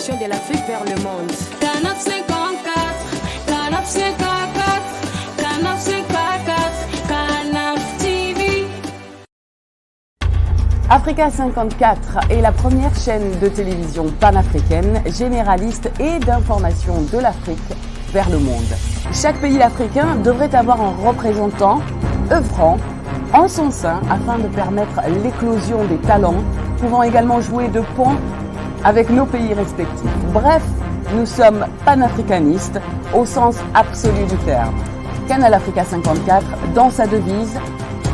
transformation de l'Afrique vers le monde. Canap 54, Canap 54, Canap 54, Canap TV. Africa 54 est la première chaîne de télévision panafricaine, généraliste et d'information de l'Afrique vers le monde. Chaque pays africain devrait avoir un représentant œuvrant en son sein afin de permettre l'éclosion des talents, pouvant également jouer de pont avec nos pays respectifs. Bref, nous sommes panafricanistes au sens absolu du terme. Canal Africa 54, dans sa devise,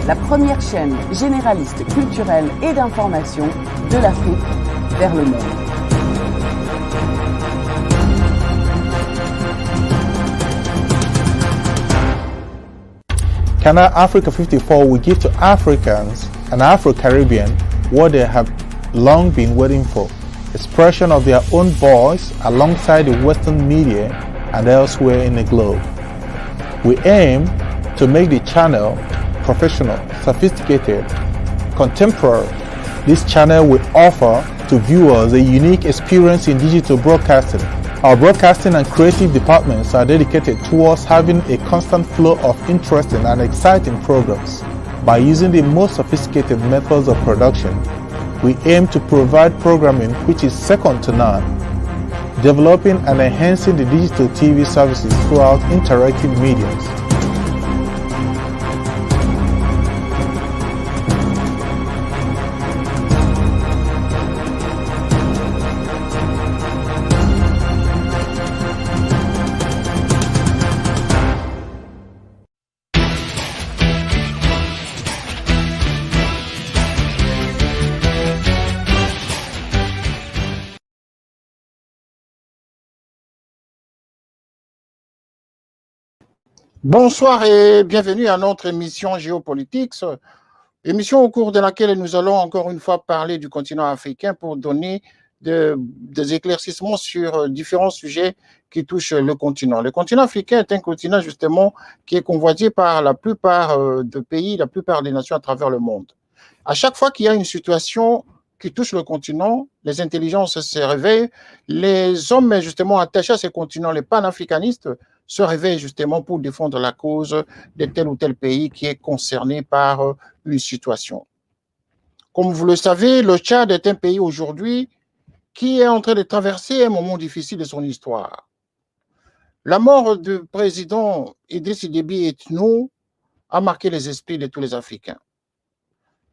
la première chaîne généraliste, culturelle et d'information de l'Afrique vers le monde. Canal Africa 54 will give to Africans and Afro-Caribbean what they have long been waiting for, expression of their own voice alongside the Western media and elsewhere in the globe. We aim to make the channel professional, sophisticated, contemporary. This channel will offer to viewers a unique experience in digital broadcasting. Our broadcasting and creative departments are dedicated towards having a constant flow of interesting and exciting programs. By using the most sophisticated methods of production, we aim to provide programming which is second to none, developing and enhancing the digital TV services throughout interactive mediums. Bonsoir et bienvenue à notre émission Géopolitique, émission au cours de laquelle nous allons encore une fois parler du continent africain pour donner des éclaircissements sur différents sujets qui touchent le continent. Le continent africain est un continent justement qui est convoité par la plupart des pays, la plupart des nations à travers le monde. À chaque fois qu'il y a une situation qui touche le continent, les intelligences se réveillent, les hommes justement attachés à ce continent, les panafricanistes, se réveillent justement pour défendre la cause de tel ou tel pays qui est concerné par une situation. Comme vous le savez, le Tchad est un pays aujourd'hui qui est en train de traverser un moment difficile de son histoire. La mort du président Idriss Déby Itno a marqué les esprits de tous les Africains.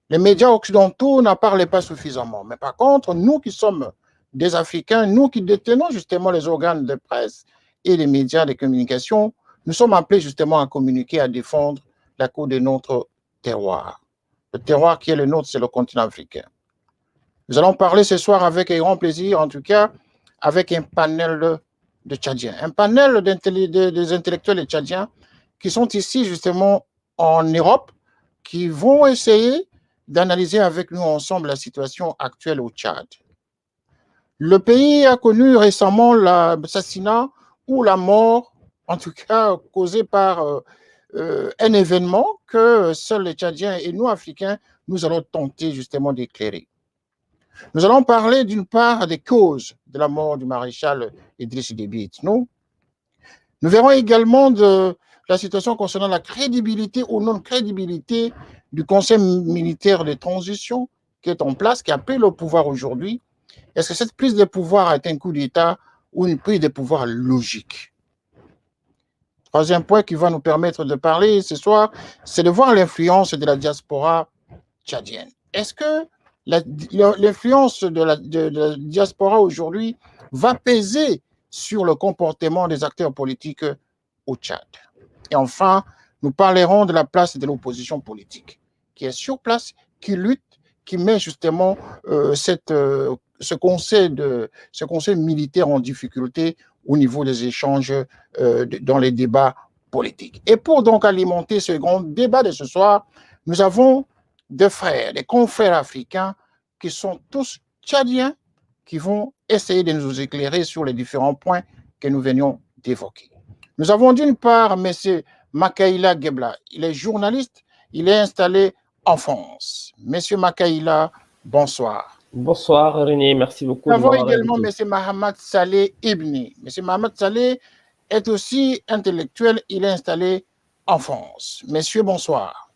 Les médias occidentaux n'en parlaient pas suffisamment. Mais par contre, nous qui sommes des Africains, nous qui détenons justement les organes de presse et les médias de communication, nous sommes appelés justement à communiquer, à défendre la cause de notre terroir. Le terroir qui est le nôtre, c'est le continent africain. Nous allons parler ce soir avec un grand plaisir, en tout cas, avec un panel de Tchadiens, un panel des intellectuels tchadiens qui sont ici justement en Europe, qui vont essayer d'analyser avec nous ensemble la situation actuelle au Tchad. Le pays a connu récemment l'assassinat ou la mort, en tout cas causée par un événement que seuls les Tchadiens et nous, Africains, nous allons tenter justement d'éclairer. Nous allons parler d'une part des causes de la mort du maréchal Idriss Déby Itno. Nous verrons également de la situation concernant la crédibilité ou non-crédibilité du Conseil militaire de transition qui est en place, qui a pris le pouvoir aujourd'hui. Est-ce que cette prise de pouvoir est un coup d'État ou une prise de pouvoir logique? Troisième point qui va nous permettre de parler ce soir, c'est de voir l'influence de la diaspora tchadienne. Est-ce que l'influence de la diaspora aujourd'hui va peser sur le comportement des acteurs politiques au Tchad? Et enfin, nous parlerons de la place de l'opposition politique, qui est sur place, qui lutte, qui met justement ce conseil militaire en difficulté au niveau des échanges dans les débats politiques. Et pour donc alimenter ce grand débat de ce soir, nous avons des frères, des confrères africains qui sont tous tchadiens, qui vont essayer de nous éclairer sur les différents points que nous venions d'évoquer. Nous avons d'une part M. Makaïla Gebla. Il est journaliste, il est installé en France. Monsieur Makaïla, bonsoir. Bonsoir René, merci beaucoup Nous de avons m'avoir également invité. M. Mohamed Saleh Ibni. M. Mohamed Saleh est aussi intellectuel, il est installé en France. Messieurs, bonsoir.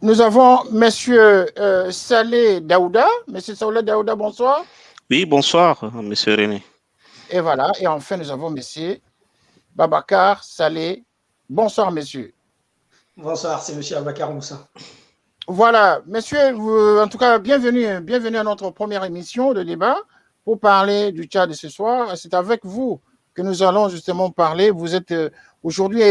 Nous avons M. Saleh Daouda. M. Saleh Daouda, bonsoir. Oui, bonsoir, monsieur René. Et voilà, et enfin, nous avons M. Babacar Saleh. Bonsoir, messieurs. Bonsoir, c'est M. Abakar Moussa. Voilà, messieurs, en tout cas, bienvenue à notre première émission de débat pour parler du Tchad de ce soir. C'est avec vous que nous allons justement parler. Vous êtes aujourd'hui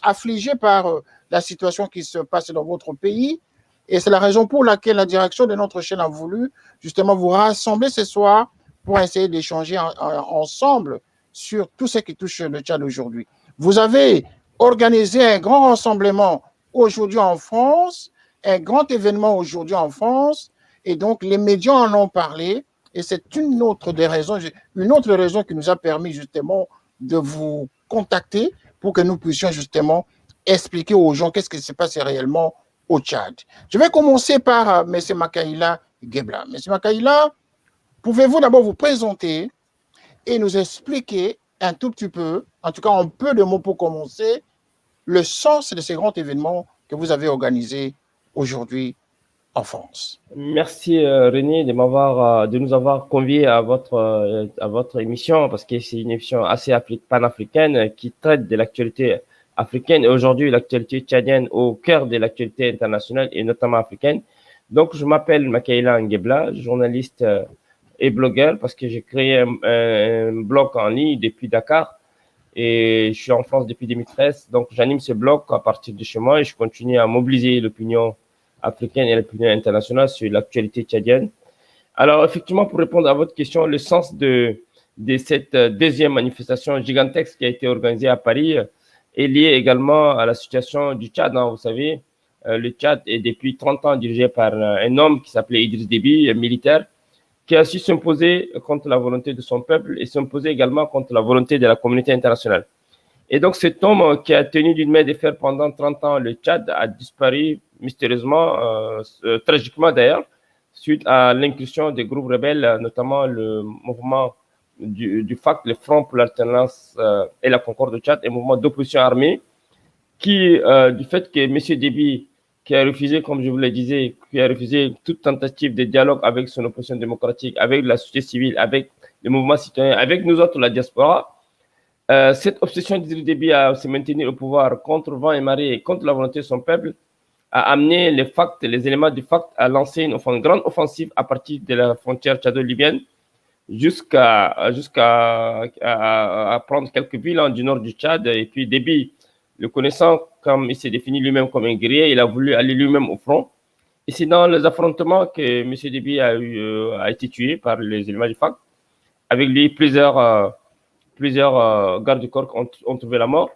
affligé par la situation qui se passe dans votre pays. Et c'est la raison pour laquelle la direction de notre chaîne a voulu justement vous rassembler ce soir pour essayer d'échanger ensemble sur tout ce qui touche le Tchad aujourd'hui. Vous avez organisé un grand rassemblement aujourd'hui en France, un grand événement aujourd'hui en France, et donc les médias en ont parlé, et c'est une autre raison qui nous a permis justement de vous contacter pour que nous puissions justement expliquer aux gens qu'est-ce qui s'est passé réellement au Tchad. Je vais commencer par M. Makaïla Gebla. M. Makaïla, pouvez-vous d'abord vous présenter et nous expliquer un tout petit peu, en tout cas en peu de mots pour commencer, le sens de ces grands événements que vous avez organisés aujourd'hui en France. Merci René de nous avoir conviés à votre émission parce que c'est une émission assez panafricaine qui traite de l'actualité africaine et aujourd'hui l'actualité tchadienne au cœur de l'actualité internationale et notamment africaine. Donc je m'appelle Makaïla Ngebla, journaliste et blogueur parce que j'ai créé un blog en ligne depuis Dakar et je suis en France depuis 2013. Donc j'anime ce blog à partir de chez moi et je continue à mobiliser l'opinion africaine et l'opinion internationale sur l'actualité tchadienne. Alors, effectivement, pour répondre à votre question, le sens de cette deuxième manifestation gigantesque qui a été organisée à Paris est lié également à la situation du Tchad. Vous savez, le Tchad est depuis 30 ans dirigé par un homme qui s'appelait Idriss Déby, un militaire, qui a su s'imposer contre la volonté de son peuple et s'imposer également contre la volonté de la communauté internationale. Et donc, cet homme qui a tenu d'une main de fer pendant 30 ans le Tchad a disparu mystérieusement, tragiquement d'ailleurs, suite à l'incursion des groupes rebelles, notamment le mouvement du FAC, le Front pour l'alternance et la concorde au Tchad, un mouvement d'opposition armée, qui, du fait que M. Déby, qui a refusé, comme je vous le disais, qui a refusé toute tentative de dialogue avec son opposition démocratique, avec la société civile, avec le mouvement citoyen, avec nous autres, la diaspora, cette obsession d'Idriss Déby à se maintenir au pouvoir contre vent et marée et contre la volonté de son peuple a amené les éléments du FACT à lancer une grande offensive à partir de la frontière tchado-libyenne jusqu'à prendre quelques villes du nord du Tchad. Et puis Déby, le connaissant comme il s'est défini lui-même comme un guerrier, il a voulu aller lui-même au front. Et c'est dans les affrontements que M. Déby a été tué par les éléments du FACT. Avec lui, plusieurs gardes du corps ont trouvé la mort.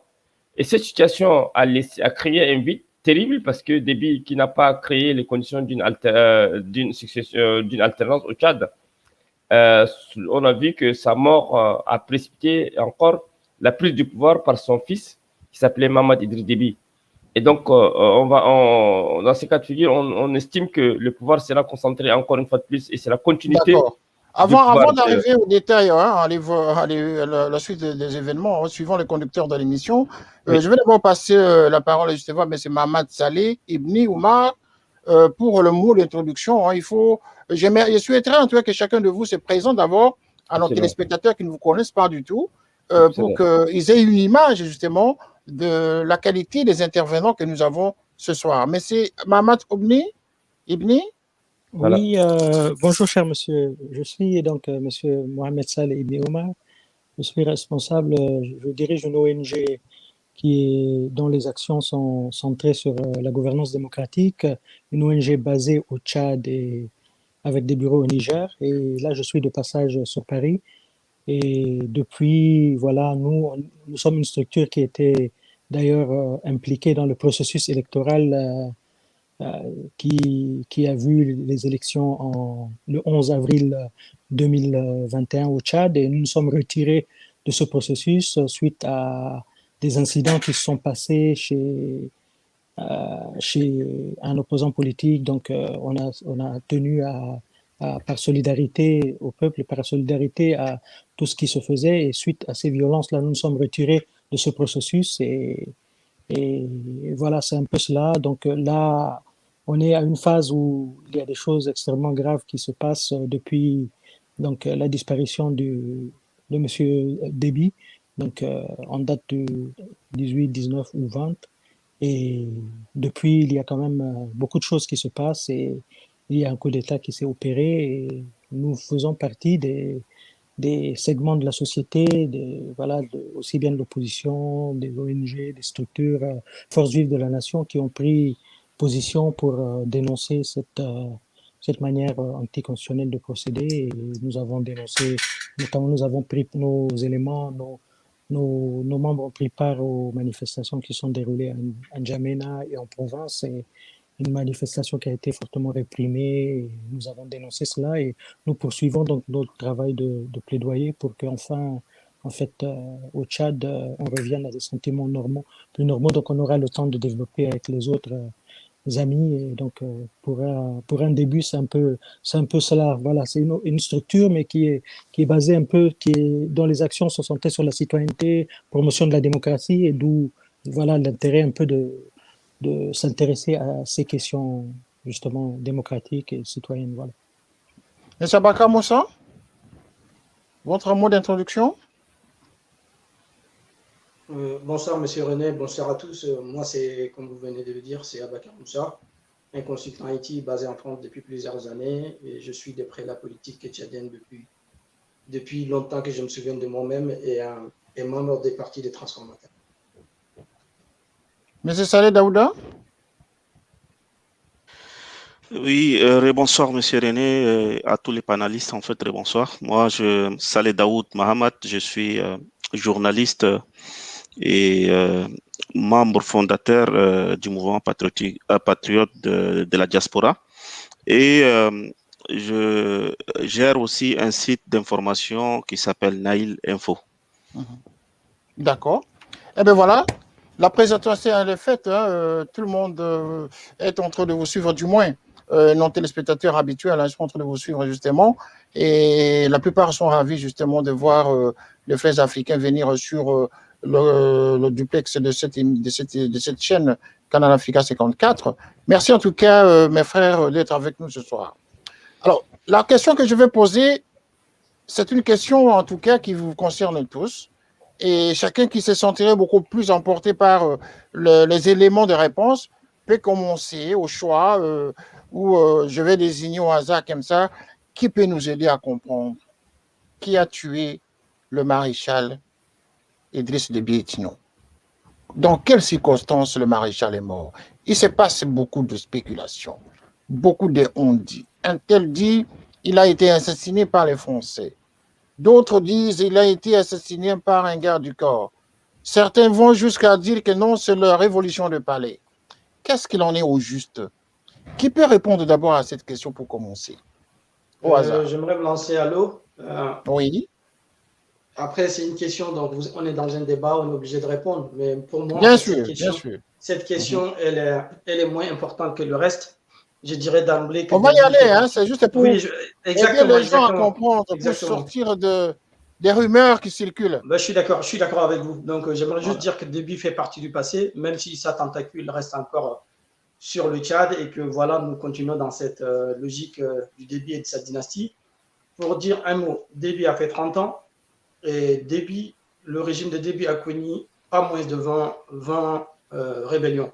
Et cette situation a créé un vide terrible parce que Déby, qui n'a pas créé les conditions d'une alternance au Tchad, on a vu que sa mort a précipité encore la prise du pouvoir par son fils qui s'appelait Mohamed Idriss Déby. Et donc, dans ces cas de figure, on estime que le pouvoir sera concentré encore une fois de plus et c'est la continuité. Avant d'arriver au détail, la suite des événements, suivant les conducteurs de l'émission, oui. Je vais d'abord passer la parole justement à M. Mohamed Saleh Ibni Oumar pour le mot d'introduction. Je souhaiterais en tout cas que chacun de vous se présente d'abord à nos téléspectateurs qui ne vous connaissent pas du tout, pour qu'ils aient une image justement de la qualité des intervenants que nous avons ce soir. M. Mohamed Ibni. Voilà. Oui, bonjour cher monsieur. Je suis donc monsieur Mohamed Saleh Ibni Oumar. Je suis responsable, je dirige une ONG dont les actions sont centrées sur la gouvernance démocratique, une ONG basée au Tchad et avec des bureaux au Niger. Et là, je suis de passage sur Paris. Et depuis, voilà, nous sommes une structure qui était d'ailleurs impliquée dans le processus électoral qui a vu les élections le 11 avril 2021 au Tchad et nous nous sommes retirés de ce processus suite à des incidents qui se sont passés chez un opposant politique. Donc, on a tenu par solidarité au peuple, par solidarité à tout ce qui se faisait. Et suite à ces violences-là, nous nous sommes retirés de ce processus. Et voilà, c'est un peu cela. Donc là, on est à une phase où il y a des choses extrêmement graves qui se passent depuis la disparition de Monsieur Déby, en date du 18, 19 ou 20. Et depuis, il y a quand même beaucoup de choses qui se passent et il y a un coup d'État qui s'est opéré et nous faisons partie des segments de la société, aussi bien de l'opposition, des ONG, des structures, forces vives de la nation qui ont pris position pour dénoncer cette manière anticonstitutionnelle de procéder. Et nous avons dénoncé, notamment nous avons pris nos éléments, nos membres ont pris part aux manifestations qui sont déroulées à N'Djamena et en Provence. Et une manifestation qui a été fortement réprimée. Et nous avons dénoncé cela et nous poursuivons donc notre travail de plaidoyer pour qu'enfin, en fait, au Tchad, on revienne à des sentiments normaux, plus normaux. Donc, on aura le temps de développer avec les autres amis. Et donc, pour un début, c'est un peu cela. Voilà, c'est une structure, mais qui est basée un peu, dont les actions sont centrées sur la citoyenneté, promotion de la démocratie, et d'où, voilà, l'intérêt un peu de s'intéresser à ces questions justement démocratiques et citoyennes. Voilà. M. Abaka Moussa, votre mot d'introduction? Bonsoir Monsieur René, bonsoir à tous. Moi, c'est, comme vous venez de le dire, c'est Abakar Moussa, un consultant IT basé en France depuis plusieurs années et je suis de près la politique tchadienne depuis longtemps que je me souviens de moi-même et membre des partis des transformateurs. Monsieur Saleh Daouda? Oui, bonsoir Monsieur René, à tous les panélistes en fait, bonsoir. Moi, Saleh Daoud Mahamad, je suis journaliste et membre fondateur du mouvement patriote de la diaspora. Et je gère aussi un site d'information qui s'appelle Naïl Info. D'accord. Eh bien voilà, la présentation elle est faite. Hein, tout le monde est en train de vous suivre, du moins nos téléspectateurs habituels sont en train de vous suivre justement. Et la plupart sont ravis justement de voir les frères africains venir sur le duplex de cette chaîne Canal Africa 54. Merci en tout cas, mes frères, d'être avec nous ce soir. Alors, la question que je vais poser, c'est une question en tout cas qui vous concerne tous. Et chacun qui se sentirait beaucoup plus emporté par les éléments de réponse peut commencer au choix où je vais désigner au hasard comme ça, qui peut nous aider à comprendre qui a tué le maréchal Idriss Déby Itno. Dans quelles circonstances le maréchal est mort? Il se passe beaucoup de spéculations, beaucoup de on-dit. Un tel dit il a été assassiné par les Français. D'autres disent qu'il a été assassiné par un garde du corps. Certains vont jusqu'à dire que non, c'est la révolution de palais. Qu'est-ce qu'il en est au juste? Qui peut répondre d'abord à cette question pour commencer? Au hasard. J'aimerais me lancer à l'eau. Oui. Après, c'est une question, donc on est dans un débat, on est obligé de répondre. Mais pour moi, bien sûr, cette question, elle est moins importante que le reste. Je dirais d'emblée que... On va y aller, hein, c'est juste pour aider les gens à comprendre, pour sortir des rumeurs qui circulent. Ben, je suis d'accord avec vous. Donc, j'aimerais juste dire que Déby fait partie du passé, même si sa tentacule reste encore sur le Tchad et que voilà, nous continuons dans cette logique du Déby et de sa dynastie. Pour dire un mot, Déby a fait 30 ans et Déby, le régime de Déby a connu pas moins de 20 rébellions.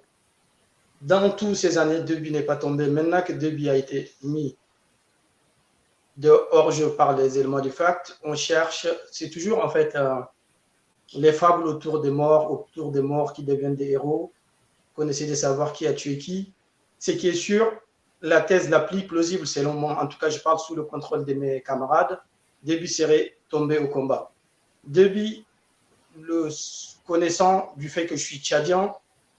Dans toutes ces années, Déby n'est pas tombé. Maintenant que Déby a été mis de hors-jeu par les éléments du fact, on cherche, c'est toujours en fait les fables autour des morts qui deviennent des héros, qu'on essaie de savoir qui a tué qui. Ce qui est sûr, la thèse la plus plausible, selon moi, en tout cas je parle sous le contrôle de mes camarades, Déby serait tombé au combat. Déby, le connaissant du fait que je suis tchadien,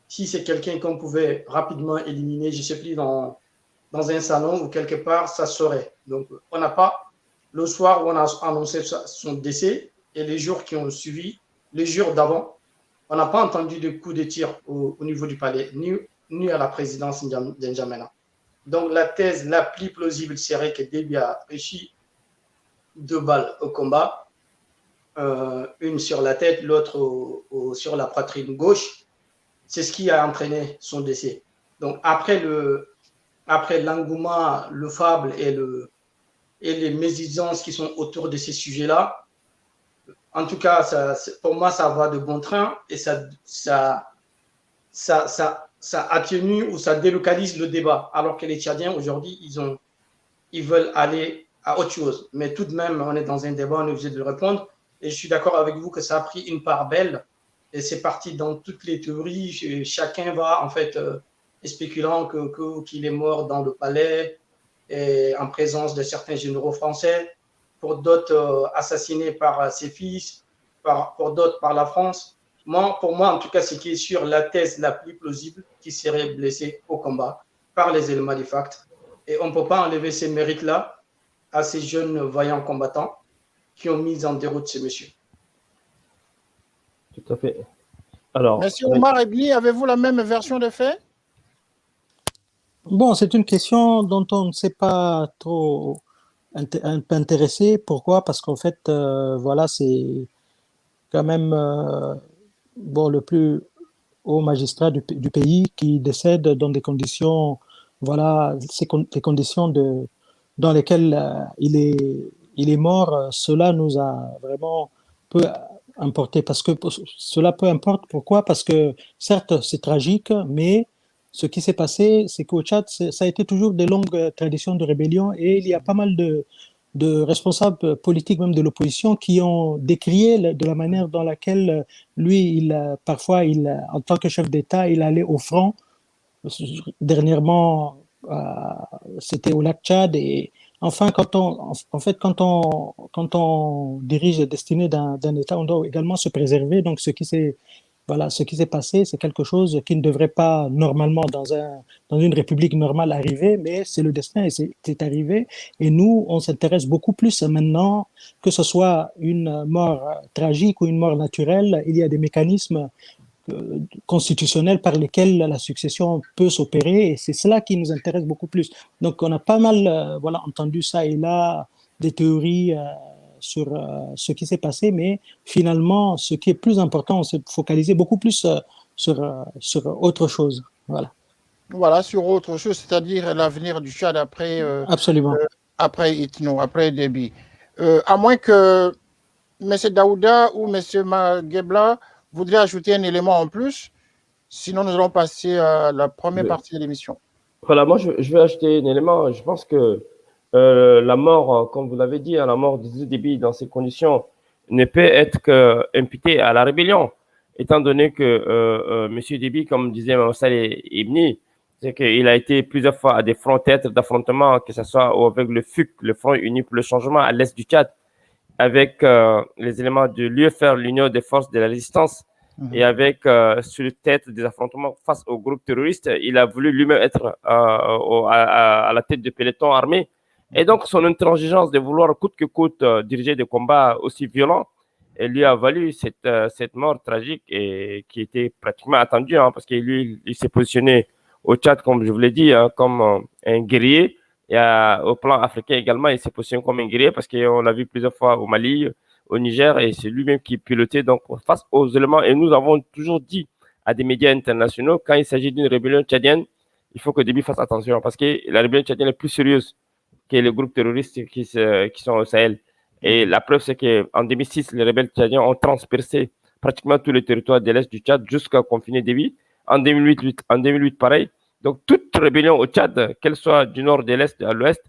si c'est quelqu'un qu'on pouvait rapidement éliminer, je ne sais plus, dans un salon ou quelque part, ça serait. Donc, on n'a pas, le soir où on a annoncé son décès et les jours qui ont suivi, les jours d'avant, on n'a pas entendu de coups de tir au niveau du palais, ni nuit à la présidence d'Njamena. Donc la thèse la plus plausible serait que Déby a réussi 2 balles au combat, une sur la tête, l'autre sur la poitrine gauche. C'est ce qui a entraîné son décès. Donc après l'engouement, le fable et les médisances qui sont autour de ces sujets-là, en tout cas, pour moi, ça va de bon train et ça atténue ou ça délocalise le débat. Alors que les Tchadiens, aujourd'hui, ils veulent aller à autre chose. Mais tout de même, on est dans un débat, on est obligé de répondre. Et je suis d'accord avec vous que ça a pris une part belle. Et c'est parti dans toutes les théories. Chacun va, en fait, spéculant qu'il est mort dans le palais et en présence de certains généraux français. Pour d'autres, assassinés par ses fils. Pour d'autres, par la France. Pour moi, en tout cas, ce qui est sûr, la thèse la plus plausible, qui serait blessé au combat par les éléments du fact. Et on ne peut pas enlever ces mérites-là à ces jeunes vaillants combattants qui ont mis en déroute ces messieurs. Tout à fait. Alors, Monsieur Omar Ebni, avez-vous la même version des faits? Bon, c'est une question dont on ne s'est pas trop intéressé. Pourquoi? Parce qu'en fait, voilà, c'est quand même le plus haut magistrat du pays qui décède dans des conditions, voilà, des conditions dans lesquelles il est mort. Cela nous a vraiment peu importé parce que cela peu importe. Pourquoi? Parce que certes, c'est tragique, mais ce qui s'est passé, c'est qu'au Tchad, ça a été toujours des longues traditions de rébellion et il y a pas mal de responsables politiques, même de l'opposition, qui ont décrié de la manière dans laquelle lui, parfois, en tant que chef d'État, il allait au front. Dernièrement, c'était au lac Tchad. Et enfin, quand on dirige la destinée d'un État, on doit également se préserver. Donc, ce qui s'est passé, c'est quelque chose qui ne devrait pas normalement dans une république normale arriver, mais c'est le destin et c'est arrivé. Et nous, on s'intéresse beaucoup plus maintenant, que ce soit une mort tragique ou une mort naturelle, il y a des mécanismes constitutionnels par lesquels la succession peut s'opérer et c'est cela qui nous intéresse beaucoup plus. Donc, on a pas mal entendu ça et là, des théories sur ce qui s'est passé, mais finalement, ce qui est plus important, on s'est focalisé beaucoup plus sur autre chose. Voilà. Voilà, sur autre chose, c'est-à-dire l'avenir du Tchad après Absolument. Après Itno, après Déby. À moins que M. Daouda ou M. Gebla voudraient ajouter un élément en plus, sinon nous allons passer à la première partie de l'émission. Voilà, moi je vais ajouter un élément. Je pense que la mort, comme vous l'avez dit, la mort d'Idriss Déby dans ces conditions ne peut être qu'imputée à la rébellion, étant donné que M. Déby, comme disait Saleh Ibni, c'est qu'il a été plusieurs fois à des fronts têtes d'affrontement, que ce soit avec le FUC, le Front Uni pour le Changement à l'est du Tchad, avec les éléments de l'UFR, l'Union des forces de la résistance, et avec sur le tête des affrontements face aux groupes terroristes, il a voulu lui-même être à la tête du peloton armé. Et donc, son intransigeance de vouloir coûte que coûte diriger des combats aussi violents, elle lui a valu cette mort tragique et qui était pratiquement attendue, hein, parce qu'il il s'est positionné au Tchad, comme je vous l'ai dit, hein, comme un guerrier. Et au plan africain également, il s'est positionné comme un guerrier parce qu'on l'a vu plusieurs fois au Mali, au Niger, et c'est lui-même qui pilotait donc face aux éléments. Et nous avons toujours dit à des médias internationaux, quand il s'agit d'une rébellion tchadienne, il faut que Déby fasse attention parce que la rébellion tchadienne est plus sérieuse que les groupes terroristes qui sont au Sahel. Et la preuve, c'est qu'en 2006, les rebelles tchadiens ont transpercé pratiquement tous les territoires de l'Est du Tchad jusqu'à confiner Déby. En 2008, pareil. Donc, toute rébellion au Tchad, qu'elle soit du nord, de l'Est à l'Ouest,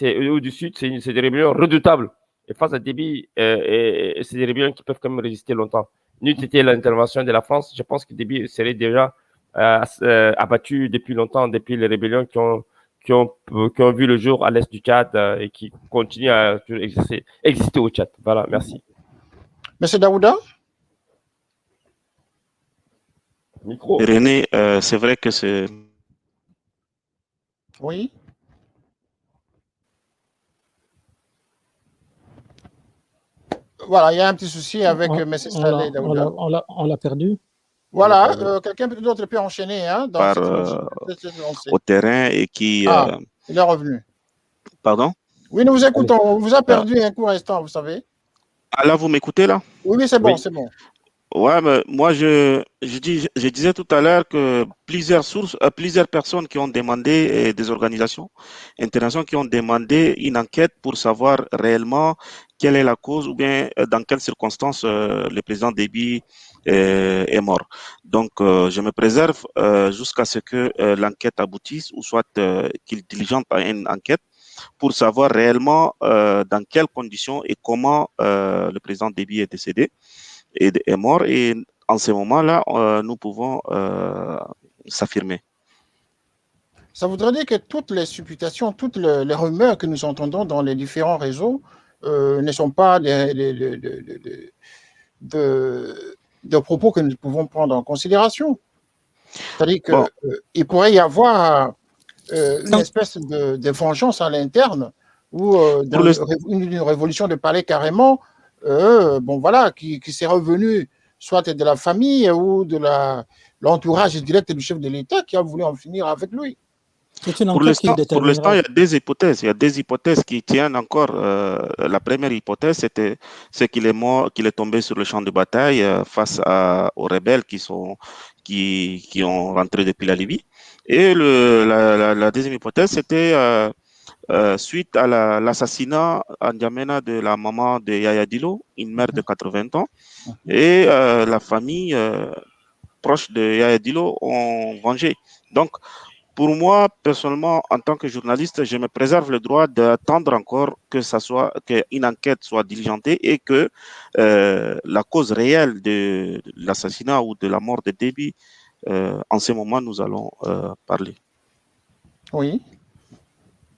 ou du Sud, c'est des rébellions redoutables. Et face à Déby, c'est des rébellions qui peuvent quand même résister longtemps. N'eût été l'intervention de la France, je pense que Déby serait déjà abattu depuis longtemps, depuis les rébellions qui ont vu le jour à l'est du Tchad et qui continuent à exister au Tchad. Voilà, merci. Monsieur Daouda? Micro. René, c'est vrai que c'est... Oui. Voilà, il y a un petit souci avec M. Saleh Daouda. On l'a perdu. Voilà, quelqu'un d'autre peut enchaîner hein, dans par, cette lancée. au terrain et qui... Ah, il est revenu. Pardon? Oui, nous vous écoutons. On vous a Ah, perdu un court instant, vous savez. ah, là, vous m'écoutez là? Oui, oui, c'est bon, Oui. c'est bon. Ouais, mais moi, je disais tout à l'heure que plusieurs personnes qui ont demandé, et des organisations internationales qui ont demandé une enquête pour savoir réellement quelle est la cause ou bien dans quelles circonstances le président Déby est mort. Donc, je me préserve jusqu'à ce que l'enquête aboutisse ou soit qu'il diligente une enquête pour savoir réellement dans quelles conditions et comment le président Déby est décédé est mort. Et en ce moment-là, nous pouvons s'affirmer. Ça voudrait dire que toutes les supputations, toutes les rumeurs que nous entendons dans les différents réseaux ne sont pas de propos que nous pouvons prendre en considération. C'est-à-dire qu'il Bon, pourrait y avoir une espèce de vengeance à l'interne ou une révolution de palais carrément, bon voilà, qui s'est revenue soit de la famille ou de l'entourage direct du chef de l'État qui a voulu en finir avec lui. C'est une pour enquête qui l'instant, il déterminera. y a des hypothèses. Il y a des hypothèses qui tiennent encore. La première hypothèse, c'est qu'il est mort, qu'il est tombé sur le champ de bataille face aux rebelles qui ont rentré depuis la Libye. Et la deuxième hypothèse, c'était suite à l'assassinat en N'Djamena de la maman de Yaya Dillo, une mère de 80 ans, et la famille proche de Yaya Dillo ont vengé. Donc, pour moi, personnellement, en tant que journaliste, je me préserve le droit d'attendre encore qu'une enquête soit diligentée et que la cause réelle de l'assassinat ou de la mort de Déby, en ce moment, nous allons parler. Oui.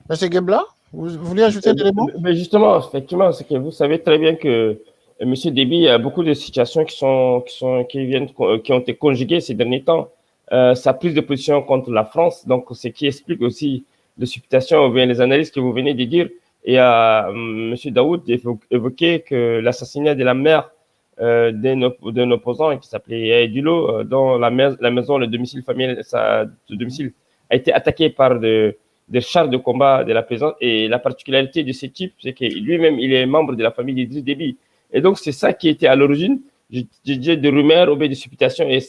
Monsieur Gebla, vous voulez ajouter des éléments? Mais justement, effectivement, c'est que vous savez très bien que M. Déby, il y a beaucoup de situations qui ont été conjuguées ces derniers temps. Sa prise de position contre la France, donc ce qui explique aussi les supputations ou bien les analyses que vous venez de dire. Et M. Daoud évoquait que l'assassinat de la mère d'un opposant qui s'appelait Dulo, dont la maison, le domicile familial, ce domicile a été attaqué par des chars de combat de la présence. Et la particularité de ce type, c'est que lui-même, il est membre de la famille d'Idriss Déby. Et donc, c'est ça qui était à l'origine, je disais, de rumeurs ou bien de supputations. Et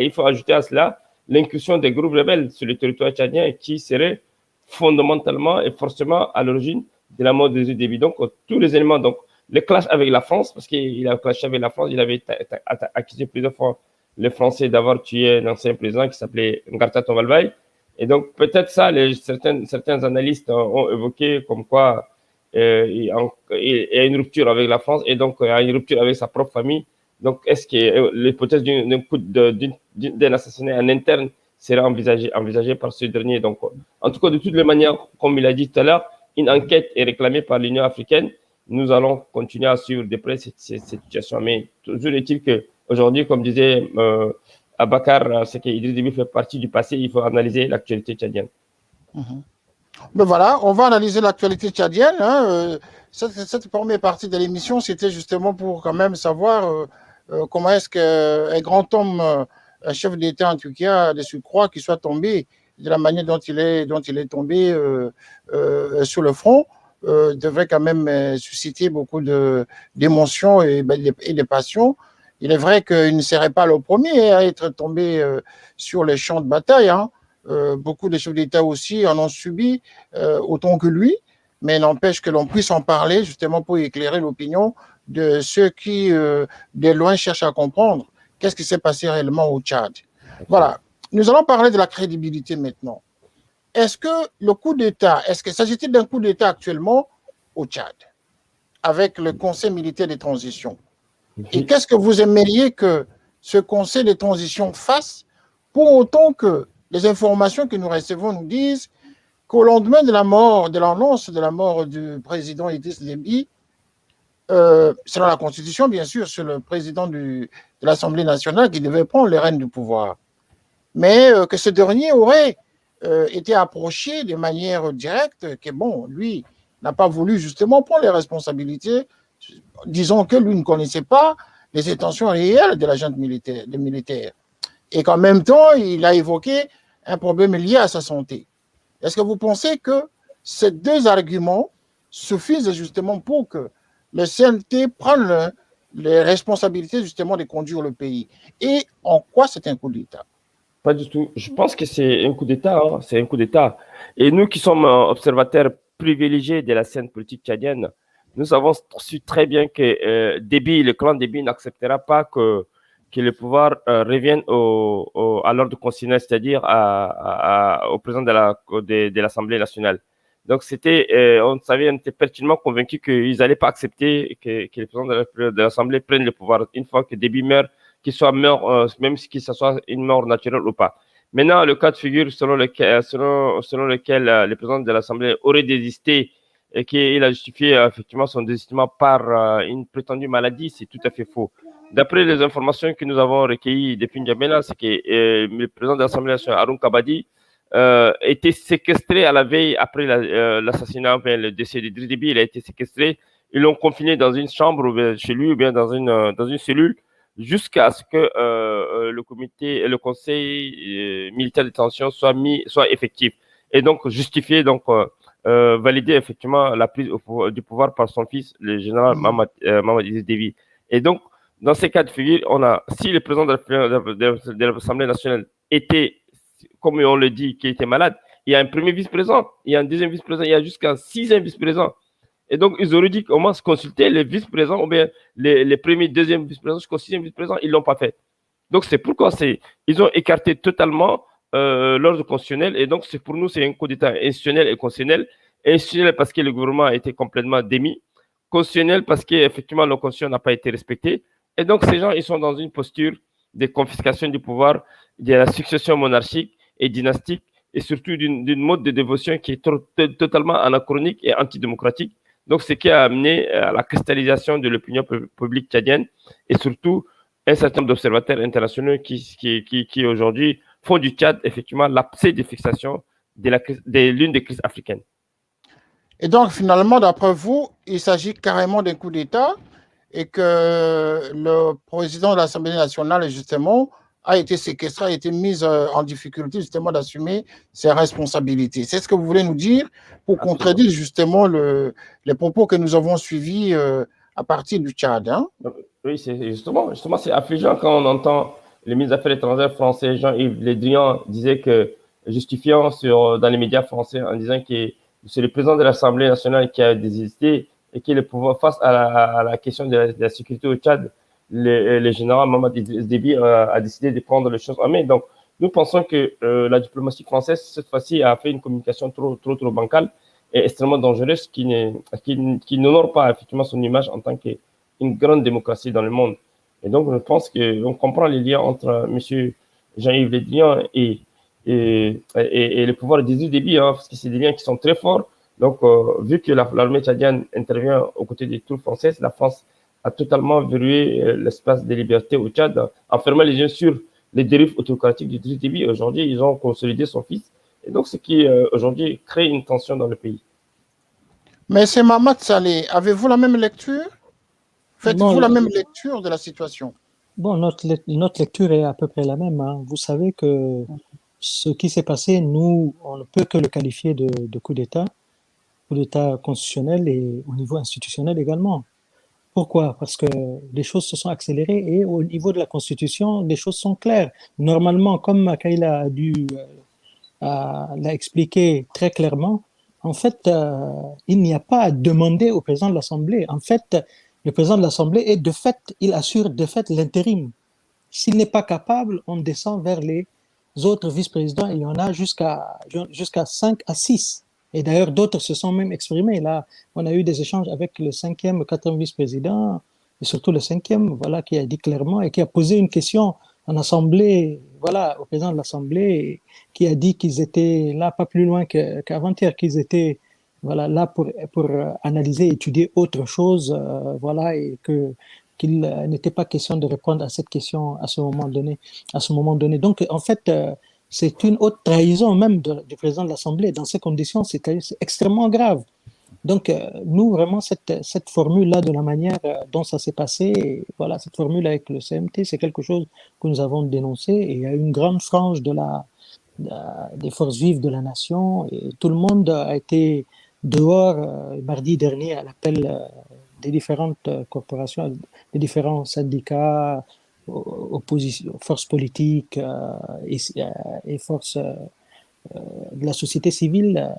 il faut ajouter à cela l'incursion des groupes rebelles sur le territoire tchadien qui serait fondamentalement et forcément à l'origine de la mort d'Idriss Déby. Donc, tous les éléments, donc, le clash avec la France, parce qu'il a clashé avec la France, il avait accusé plusieurs fois les Français d'avoir tué un ancien président qui s'appelait Ngarta Tomalbaye. Et donc, peut-être ça, certains analystes ont évoqué comme quoi il y a une rupture avec la France et donc il y a une rupture avec sa propre famille. Donc, est-ce que l'hypothèse d'un assassinat en interne serait envisagée par ce dernier? Donc, en tout cas, de toutes les manières, comme il a dit tout à l'heure, une enquête est réclamée par l'Union africaine. Nous allons continuer à suivre de près cette situation. Mais toujours est-il qu'aujourd'hui, comme disait Abakar, c'est qu'Idriss Déby fait partie du passé, il faut analyser l'actualité tchadienne. Ben voilà, on va analyser l'actualité tchadienne. Hein. Cette première partie de l'émission, c'était justement pour quand même savoir comment est-ce qu'un grand homme, un chef d'État en tout cas, de surcroît, qui soit tombé de la manière dont il est tombé sur le front, devrait quand même susciter beaucoup d'émotions et de passions. Il est vrai qu'il ne serait pas le premier à être tombé sur les champs de bataille. Hein. Beaucoup de chefs d'État aussi en ont subi autant que lui, mais n'empêche que l'on puisse en parler justement pour éclairer l'opinion de ceux qui, de loin, cherchent à comprendre qu'est-ce qui s'est passé réellement au Tchad. Voilà. Nous allons parler de la crédibilité maintenant. Est-ce que le coup d'État, s'agit-il d'un coup d'État actuellement au Tchad, avec le Conseil militaire de transition? Et qu'est-ce que vous aimeriez que ce Conseil de transition fasse pour autant que les informations que nous recevons nous disent qu'au lendemain de l'annonce de la mort du président Idriss Déby, selon la Constitution, bien sûr, c'est le président de l'Assemblée nationale qui devait prendre les rênes du pouvoir, mais que ce dernier aurait été approché de manière directe, que bon, lui n'a pas voulu justement prendre les responsabilités, disons que lui ne connaissait pas les intentions réelles de la junte militaire, des militaires. Et qu'en même temps, il a évoqué un problème lié à sa santé. Est-ce que vous pensez que ces deux arguments suffisent justement pour que le CNT prenne les responsabilités justement de conduire le pays? Et en quoi c'est un coup d'État? Pas du tout. Je pense que c'est un coup d'État, hein. C'est un coup d'État. Et nous qui sommes observateurs privilégiés de la scène politique tchadienne, nous avons su très bien que Déby, le clan Déby n'acceptera pas que le pouvoir revienne à l'ordre constitutionnel, c'est-à-dire au président de l'Assemblée nationale. Donc on savait, on était pertinemment convaincus qu'ils n'allaient pas accepter que le président de l'Assemblée prenne le pouvoir une fois que Déby meurt, qu'il soit mort, même si ce soit une mort naturelle ou pas. Maintenant, le cas de figure selon lequel le président de l'Assemblée aurait désisté et qu'il a justifié effectivement son désistement par une prétendue maladie, c'est tout à fait faux. D'après les informations que nous avons recueillies depuis N'Djamena, c'est que le président de l'Assemblée nationale, Haroun Kabadi, était séquestré à la veille après l'assassinat, enfin, le décès de Driss Déby. Il a été séquestré. Ils l'ont confiné dans une chambre chez lui ou bien dans une cellule jusqu'à ce que le conseil militaire de détention soit effectif et donc justifié, donc valider effectivement la prise du pouvoir par son fils, le général Mamad Idriss Déby. Et donc, dans ces cas de figure, si le président de l'Assemblée nationale était, comme on le dit, qui était malade, il y a un premier vice-président, il y a un deuxième vice-président, il y a jusqu'à un sixième vice-président. Et donc, ils auraient dit comment se consulter les vice-présidents ou bien les premiers, deuxième vice-présidents jusqu'au sixième vice-président, ils ne l'ont pas fait. Donc, c'est pourquoi ils ont écarté totalement l'ordre constitutionnel. Et donc, pour nous, c'est un coup d'État institutionnel et constitutionnel. Institutionnel parce que le gouvernement a été complètement démis. Constitutionnel parce qu'effectivement, la constitution n'a pas été respectée. Et donc, ces gens, ils sont dans une posture de confiscation du pouvoir, de la succession monarchique et dynastique, et surtout d'une mode de dévotion qui est totalement anachronique et antidémocratique. Donc, ce qui a amené à la cristallisation de l'opinion publique tchadienne et surtout un certain nombre d'observateurs internationaux qui aujourd'hui font du Tchad effectivement l'abcès de fixation de l'une des crises africaines. Et donc, finalement, d'après vous, il s'agit carrément d'un coup d'État et que le président de l'Assemblée nationale, justement, a été séquestré, a été mis en difficulté, justement, d'assumer ses responsabilités. C'est ce que vous voulez nous dire pour contredire, justement, les propos que nous avons suivis à partir du Tchad, hein? Oui, c'est justement, c'est affligeant quand on entend le ministre des Affaires étrangères français, Jean-Yves Le Drian, disait que, justifiant dans les médias français en disant que c'est le président de l'Assemblée nationale qui a désisté et qui est le pouvoir face à la question de la sécurité au Tchad. Le général Mamad Idriss Déby a décidé de prendre les choses en main. Donc, nous pensons que la diplomatie française, cette fois-ci, a fait une communication trop bancale et extrêmement dangereuse qui n'honore pas effectivement son image en tant qu'une grande démocratie dans le monde. Et donc, je pense qu'on comprend les liens entre M. Jean-Yves Le Drian et le pouvoir d'Idriss Déby, hein, parce que c'est des liens qui sont très forts. Donc, vu que l'armée tchadienne intervient aux côtés des troupes françaises, la France a totalement verrouillé l'espace de liberté au Tchad, en fermant les yeux sur les dérives autocratiques d'Idriss Déby. Aujourd'hui, ils ont consolidé son fils. Et donc, ce qui, aujourd'hui, crée une tension dans le pays. Mais c'est Mamad Saleh. Avez-vous la même lecture? Faites-vous la même lecture de la situation? Bon, notre lecture est à peu près la même, hein. Vous savez que ce qui s'est passé, nous, on ne peut que le qualifier de coup d'État constitutionnel et au niveau institutionnel également. Pourquoi? Parce que les choses se sont accélérées et au niveau de la Constitution, les choses sont claires. Normalement, comme Makaïla l'a expliqué très clairement, en fait, il n'y a pas à demander au président de l'Assemblée. En fait, le président de l'Assemblée est de fait, il assure de fait l'intérim. S'il n'est pas capable, on descend vers les autres vice-présidents. Il y en a jusqu'à 5 à 6. Et d'ailleurs, d'autres se sont même exprimés. Là, on a eu des échanges avec le 5e, 4e vice-président, et surtout le 5e, voilà, qui a dit clairement et qui a posé une question en assemblée, voilà, au président de l'Assemblée, qui a dit qu'ils étaient là pas plus loin qu'avant-hier, qu'ils étaient voilà, là pour analyser, étudier autre chose, voilà, et qu'il n'était pas question de répondre à cette question à ce moment donné. Donc, en fait, c'est une haute trahison même du président de l'Assemblée. Dans ces conditions, c'est extrêmement grave. Donc, nous, vraiment, cette formule-là, de la manière dont ça s'est passé, et voilà, cette formule avec le CMT, c'est quelque chose que nous avons dénoncé. Et il y a une grande frange des forces vives de la nation, et tout le monde a été dehors mardi dernier à l'appel des différentes corporations, des différents syndicats, opposition, forces politiques et forces de la société civile.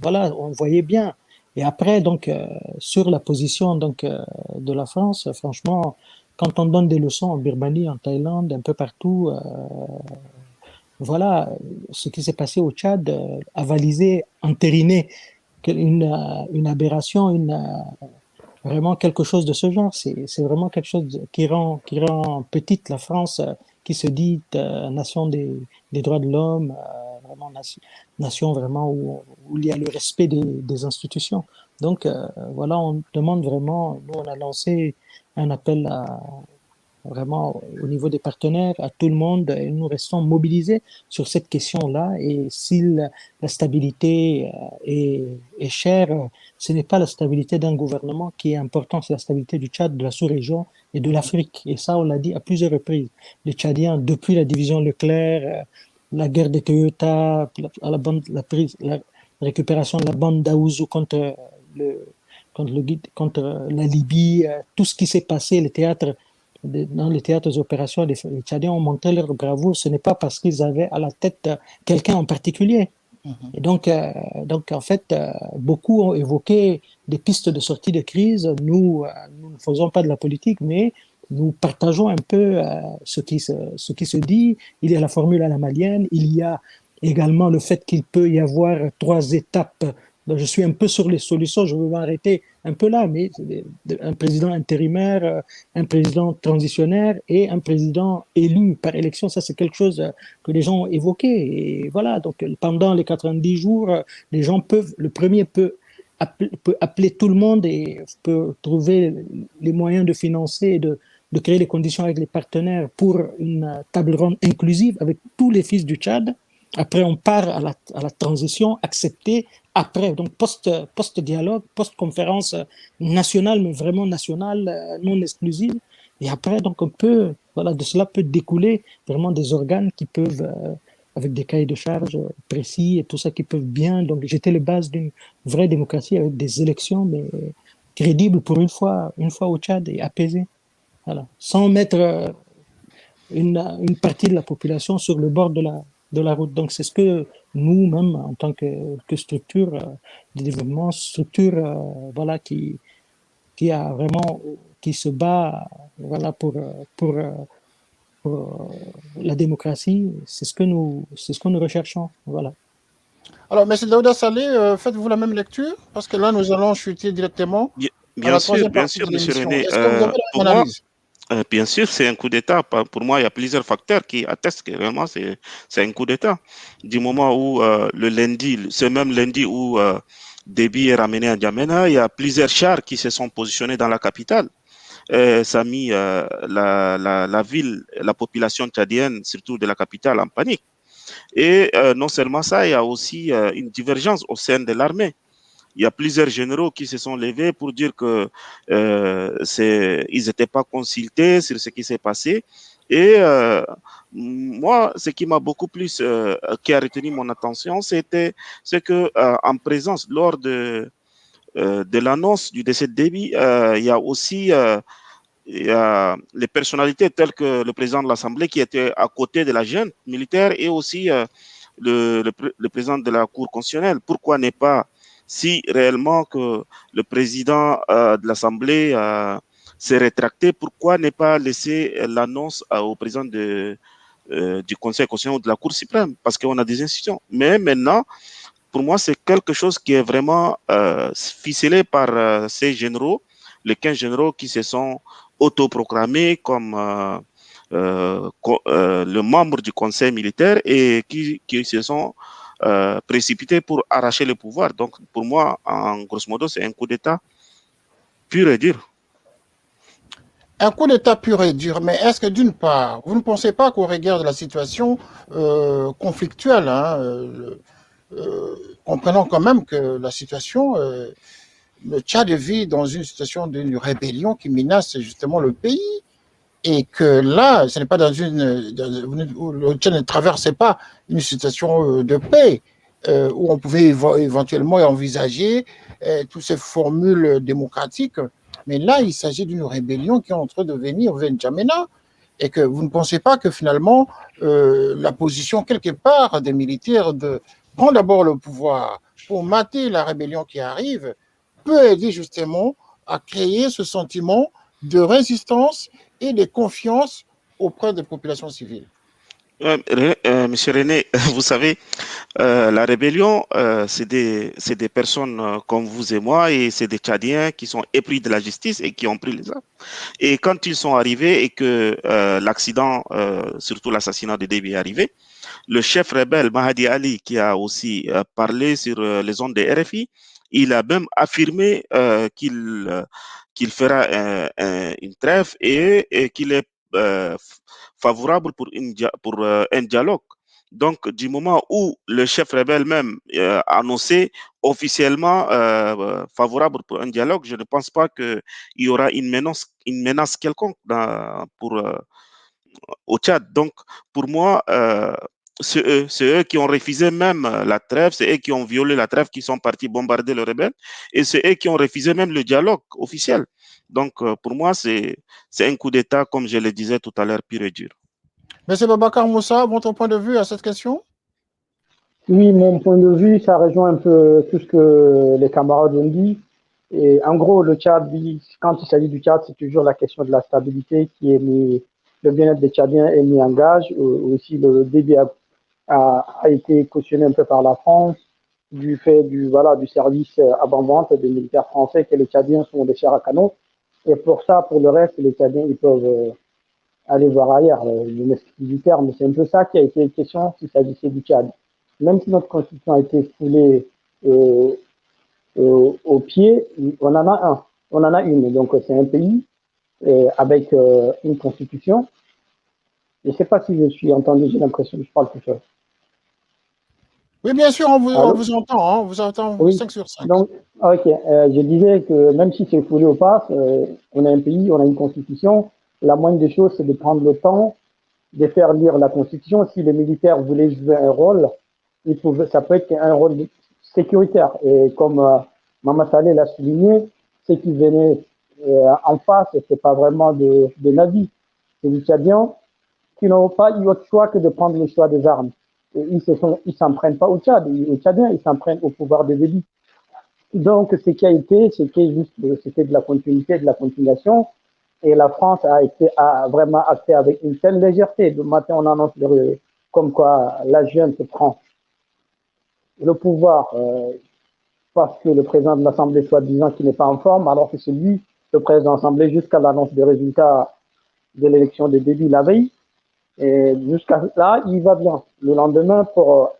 Voilà, on voyait bien. Et après, donc, sur la position donc, de la France, franchement, quand on donne des leçons en Birmanie, en Thaïlande, un peu partout, voilà, ce qui s'est passé au Tchad, avalisé, entériné une aberration, vraiment quelque chose de ce genre. C'est vraiment quelque chose qui rend petite la France, qui se dit nation des droits de l'homme, vraiment nation vraiment où il y a le respect des institutions. Donc voilà, on demande vraiment, nous on a lancé un appel vraiment au niveau des partenaires, à tout le monde, et nous restons mobilisés sur cette question-là. Et si la stabilité est chère, ce n'est pas la stabilité d'un gouvernement qui est importante, c'est la stabilité du Tchad, de la sous-région et de l'Afrique. Et ça, on l'a dit à plusieurs reprises. Les Tchadiens, depuis la division Leclerc, la guerre des Toyota, la récupération de la bande d'Aouzou le, contre la Libye, tout ce qui s'est passé, le théâtre dans les théâtres d'opération, les Tchadiens ont montré leur bravoure. Ce n'est pas parce qu'ils avaient à la tête quelqu'un en particulier. Et donc, en fait, beaucoup ont évoqué des pistes de sortie de crise. Nous ne faisons pas de la politique, mais nous partageons un peu ce qui se dit. Il y a la formule à la malienne. Il y a également le fait qu'il peut y avoir 3 étapes. Donc, je suis un peu sur les solutions. Je veux m'arrêter un peu là, mais un président intérimaire, un président transitionnaire et un président élu par élection, ça c'est quelque chose que les gens ont évoqué. Et voilà, donc pendant les 90 jours, les gens le premier peut appeler tout le monde et peut trouver les moyens de financer et de créer les conditions avec les partenaires pour une table ronde inclusive avec tous les fils du Tchad. Après, on part à la transition acceptée. Après, donc post-dialogue, post-conférence nationale, mais vraiment nationale, non exclusive. Et après, donc voilà, de cela peut découler vraiment des organes qui peuvent, avec des cahiers de charges précis et tout ça, qui peuvent bien donc jeter les bases d'une vraie démocratie avec des élections, mais crédibles pour une fois au Tchad et apaisées. Voilà. Sans mettre une partie de la population sur le bord de la route. Donc, c'est ce que nous-mêmes, en tant que structure de développement, voilà, qui a vraiment, qui se bat, voilà, pour la démocratie, c'est ce que nous recherchons, voilà. Alors, M. Daouda Saleh, faites-vous la même lecture? Parce que là, nous allons chuter directement à la troisième partie de M. l'émission. René. Est-ce que vous avez la même analyse? Bien sûr, c'est un coup d'État. Pour moi, il y a plusieurs facteurs qui attestent que vraiment c'est un coup d'État. Du moment où ce même lundi où Déby est ramené à N'Djamena, il y a plusieurs chars qui se sont positionnés dans la capitale. Ça a mis la ville, la population tchadienne, surtout de la capitale, en panique. Et non seulement ça, il y a aussi une divergence au sein de l'armée. Il y a plusieurs généraux qui se sont levés pour dire que ils n'étaient pas consultés sur ce qui s'est passé. Et moi, ce qui m'a beaucoup plus, qui a retenu mon attention, c'est que en présence, lors de l'annonce du décès de Déby, il y a aussi les personnalités telles que le président de l'Assemblée qui était à côté de la junte militaire et aussi le président de la Cour constitutionnelle. Pourquoi n'est pas, si réellement que le président de l'Assemblée s'est rétracté, pourquoi ne pas laisser l'annonce au président du Conseil constitutionnel ou de la Cour suprême? Parce qu'on a des institutions. Mais maintenant, pour moi, c'est quelque chose qui est vraiment ficelé par ces généraux, les 15 généraux qui se sont autoproclamés comme le membre du Conseil militaire et qui se sont précipités pour arracher le pouvoir. Donc, pour moi, en grosso modo, c'est un coup d'État pur et dur. Un coup d'État pur et dur, mais est-ce que d'une part, vous ne pensez pas qu'au regard de la situation conflictuelle, comprenons quand même que la situation le Tchad vit dans une situation d'une rébellion qui menace justement le pays. Et que là, ce n'est pas le Tchad ne traversait pas une situation de paix où on pouvait éventuellement envisager toutes ces formules démocratiques. Mais là, il s'agit d'une rébellion qui est en train de venir vers N'Djamena. Et que vous ne pensez pas que finalement, la position quelque part des militaires de prendre d'abord le pouvoir pour mater la rébellion qui arrive peut aider justement à créer ce sentiment de résistance et de confiance auprès des populations civiles. Monsieur René, vous savez, la rébellion, c'est des personnes comme vous et moi, et c'est des Tchadiens qui sont épris de la justice et qui ont pris les armes. Et quand ils sont arrivés et que l'accident, surtout l'assassinat de Déby est arrivé, le chef rebelle Mahdi Ali, qui a aussi parlé sur les ondes des RFI, il a même affirmé qu'il fera une trêve et qu'il est favorable pour un dialogue. Donc, du moment où le chef rebelle même a annoncé officiellement favorable pour un dialogue, je ne pense pas qu'il y aura une menace quelconque au Tchad. Donc, pour moi, c'est eux qui ont refusé même la trêve, c'est eux qui ont violé la trêve, qui sont partis bombarder le rebelle, et c'est eux qui ont refusé même le dialogue officiel. Donc, pour moi, c'est un coup d'État, comme je le disais tout à l'heure, pur et dur. Monsieur Babacar Moussa, votre point de vue à cette question? Oui, mon point de vue, ça rejoint un peu tout ce que les camarades ont dit. Et en gros, le Tchad, quand il s'agit du Tchad, c'est toujours la question de la stabilité qui est mise, le bien-être des Tchadiens est mis en gage. Aussi, le débit a été cautionné un peu par la France du fait du service avant-vente des militaires français que les Tchadiens sont des chars à canon. Et pour ça, pour le reste, les Tchadiens, ils peuvent aller voir ailleurs. Je m'excuse du terme, mais c'est un peu ça qui a été une question s'il s'agissait du Tchad. Même si notre constitution a été foulée au pied, on en a un. On en a une. Donc, c'est un pays avec une constitution. Je ne sais pas si je suis entendu, j'ai l'impression que je parle tout seul. Oui, bien sûr, on vous entend. Hein, on vous entend oui. 5 sur 5. Donc, ok. Je disais que même si c'est foulé au pass, on a un pays, on a une constitution. La moindre des choses, c'est de prendre le temps de faire lire la constitution. Si les militaires voulaient jouer un rôle, ça peut être un rôle sécuritaire. Et comme Maman Saleh l'a souligné, ceux qui venaient en face, ce n'est pas vraiment des nazis. C'est des Tchadiens qui n'ont pas eu autre choix que de prendre le choix des armes. Et ils s'en prennent pas au Tchad, aux Tchadiens, ils s'en prennent au pouvoir de Déby. Donc, ce qui a été, c'était de la continuité, de la continuation. Et la France a vraiment acté avec une telle légèreté. Le matin, on annonce comme quoi la jeune se prend le pouvoir parce que le président de l'Assemblée soit disant qu'il n'est pas en forme, alors que c'est lui, le président de l'Assemblée, jusqu'à l'annonce des résultats de l'élection de Déby la veille. Et jusqu'à là, il va bien. Le lendemain, pour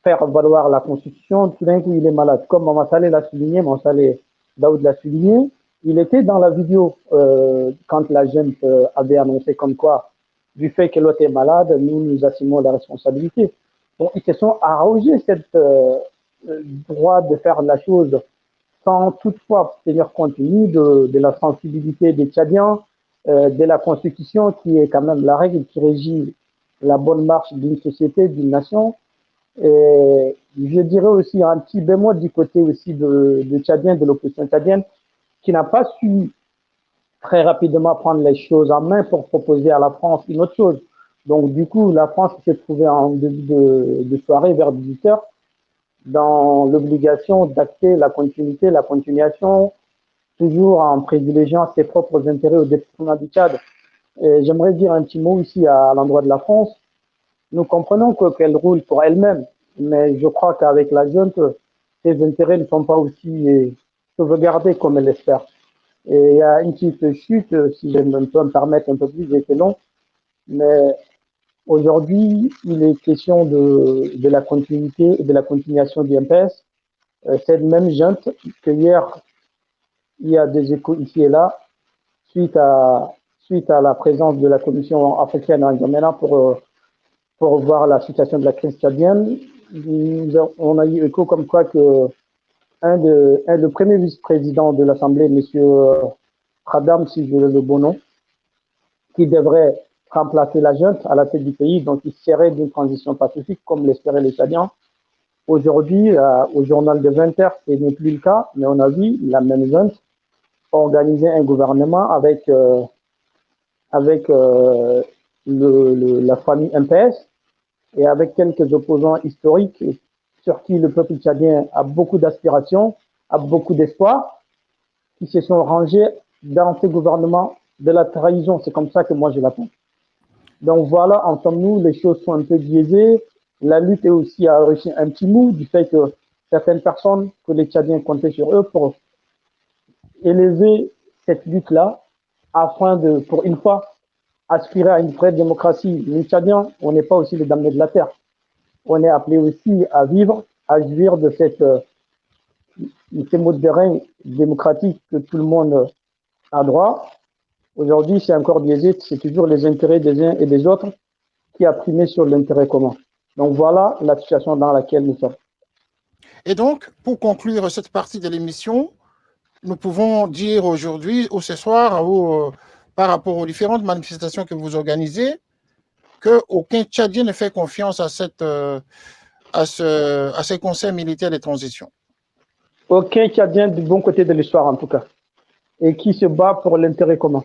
faire valoir la Constitution, tout d'un coup, il est malade. Comme Maman Saleh l'a souligné, Maman Saleh Daoud l'a souligné, il était dans la vidéo quand la jeune avait annoncé comme quoi, du fait que l'autre est malade, nous assumons la responsabilité. Donc, ils se sont arrogés cette droit de faire la chose sans toutefois tenir compte ni de la sensibilité des Tchadiens, de la Constitution qui est quand même la règle qui régit la bonne marche d'une société, d'une nation. Et je dirais aussi un petit bémol du côté aussi de Tchadiens, de l'opposition tchadienne, qui n'a pas su très rapidement prendre les choses en main pour proposer à la France une autre chose. Donc, du coup, la France s'est trouvée en début de soirée, vers 18h, dans l'obligation d'acter la continuité, la continuation, toujours en privilégiant ses propres intérêts au détriment du Tchad. Et j'aimerais dire un petit mot ici à l'endroit de la France. Nous comprenons qu'elle roule pour elle-même, mais je crois qu'avec la junte, ses intérêts ne sont pas aussi sauvegardés comme elle l'espère. Et il y a une petite chute, si je peux me permettre un peu plus, j'ai été long, mais aujourd'hui, il est question de la continuité et de la continuation du MPS. Cette même junte que hier, il y a des échos ici et là, suite à la présence de la Commission africaine en N'Djamena pour voir la situation de la crise tchadienne. On a eu écho comme quoi que le premier vice-président de l'Assemblée, M. Khadam, si je veux le bon nom, qui devrait remplacer la junte à la tête du pays, donc il serait d'une transition pacifique, comme l'espéraient les Tchadiens. Aujourd'hui, au journal de 20h, ce n'est plus le cas, mais on a vu la même junte organiser un gouvernement avec la famille MPS et avec quelques opposants historiques sur qui le peuple tchadien a beaucoup d'aspirations, a beaucoup d'espoir, qui se sont rangés dans ce gouvernement de la trahison. C'est comme ça que moi je l'appelle. Donc voilà, en somme-nous, les choses sont un peu biaisées. La lutte est aussi a reçu un petit mou du fait que certaines personnes, que les Tchadiens comptaient sur eux pour élever cette lutte-là afin de, pour une fois, aspirer à une vraie démocratie. Les Tchadiens, on n'est pas aussi les damnés de la terre. On est appelé aussi à vivre, à jouir de ces modes de règne démocratique que tout le monde a droit. Aujourd'hui, c'est encore biaisé, c'est toujours les intérêts des uns et des autres qui a primé sur l'intérêt commun. Donc voilà la situation dans laquelle nous sommes. Et donc, pour conclure cette partie de l'émission, nous pouvons dire aujourd'hui ou ce soir, par rapport aux différentes manifestations que vous organisez, qu'aucun Tchadien ne fait confiance à ces conseils militaires de transition. Aucun Tchadien du bon côté de l'histoire, en tout cas, et qui se bat pour l'intérêt commun.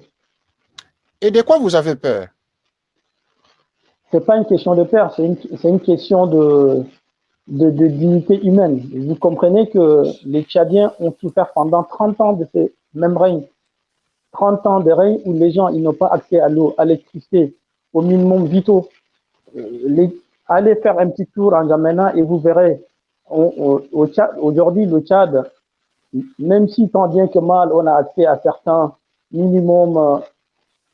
Et de quoi vous avez peur? Ce n'est pas une question de peur, c'est une question de dignité humaine. Vous comprenez que les Tchadiens ont souffert pendant 30 ans de ces mêmes règnes. 30 ans de règne où les gens ils n'ont pas accès à l'eau, à l'électricité, au minimum vitaux. Allez faire un petit tour en N'Djamena et vous verrez, aujourd'hui le Tchad, même si tant bien que mal on a accès à certains minimums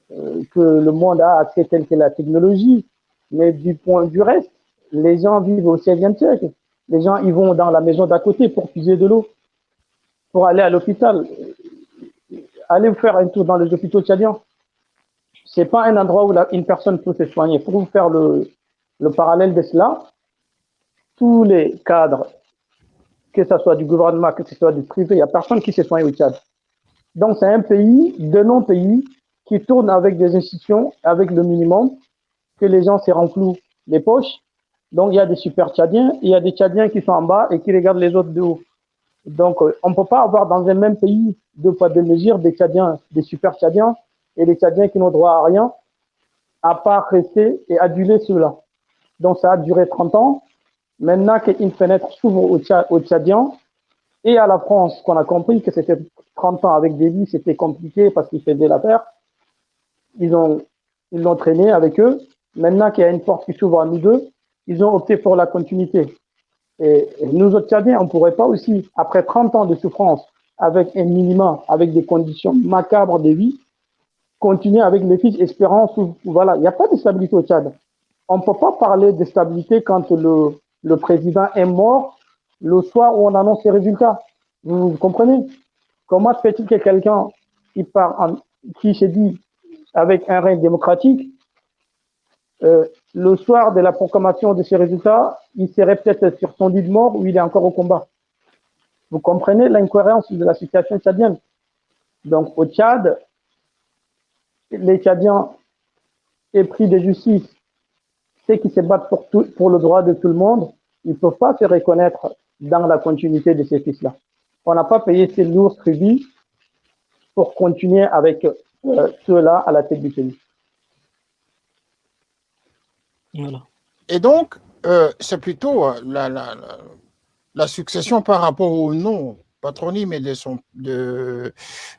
que le monde a accès tels que la technologie, mais du point du reste, les gens vivent au 16e siècle. Les gens ils vont dans la maison d'à côté pour puiser de l'eau, pour aller à l'hôpital. Allez faire un tour dans les hôpitaux tchadiens. C'est pas un endroit où une personne peut se soigner. Pour vous faire le parallèle de cela, tous les cadres, que ce soit du gouvernement, que ce soit du privé, il n'y a personne qui se soigne au Tchad. Donc c'est un pays, de non-pays, qui tourne avec des institutions, avec le minimum, que les gens se renflouent les poches. Donc il y a des super Tchadiens, il y a des Tchadiens qui sont en bas et qui regardent les autres de haut. Donc on ne peut pas avoir dans un même pays deux poids deux mesures des Tchadiens, des super Tchadiens et des Tchadiens qui n'ont droit à rien, à part rester et aduler ceux-là. Donc ça a duré 30 ans. Maintenant qu'une fenêtre s'ouvre aux Tchadiens et à la France, qu'on a compris que c'était 30 ans avec Déby, c'était compliqué parce qu'ils faisaient l'affaire. Ils l'ont traîné avec eux. Maintenant qu'il y a une porte qui s'ouvre à nous deux, ils ont opté pour la continuité. Et nous autres Tchadiens, on ne pourrait pas aussi, après 30 ans de souffrance, avec un minimum, avec des conditions macabres de vie, continuer avec les fils espérance. Voilà, il n'y a pas de stabilité au Tchad. On ne peut pas parler de stabilité quand le président est mort le soir où on annonce ses résultats. Vous comprenez? Comment se fait-il que quelqu'un qui se dit avec un règne démocratique, le soir de la proclamation de ses résultats, il serait peut-être sur son lit de mort ou il est encore au combat? Vous comprenez l'incohérence de la situation tchadienne? Donc au Tchad, les Tchadiens épris de justice, ceux qui se battent pour le droit de tout le monde, ils ne peuvent pas se reconnaître dans la continuité de ces fils-là. On n'a pas payé ces lourds tributs pour continuer avec ceux-là à la tête du pays. Voilà. Et donc, c'est plutôt la succession par rapport au nom patronyme et de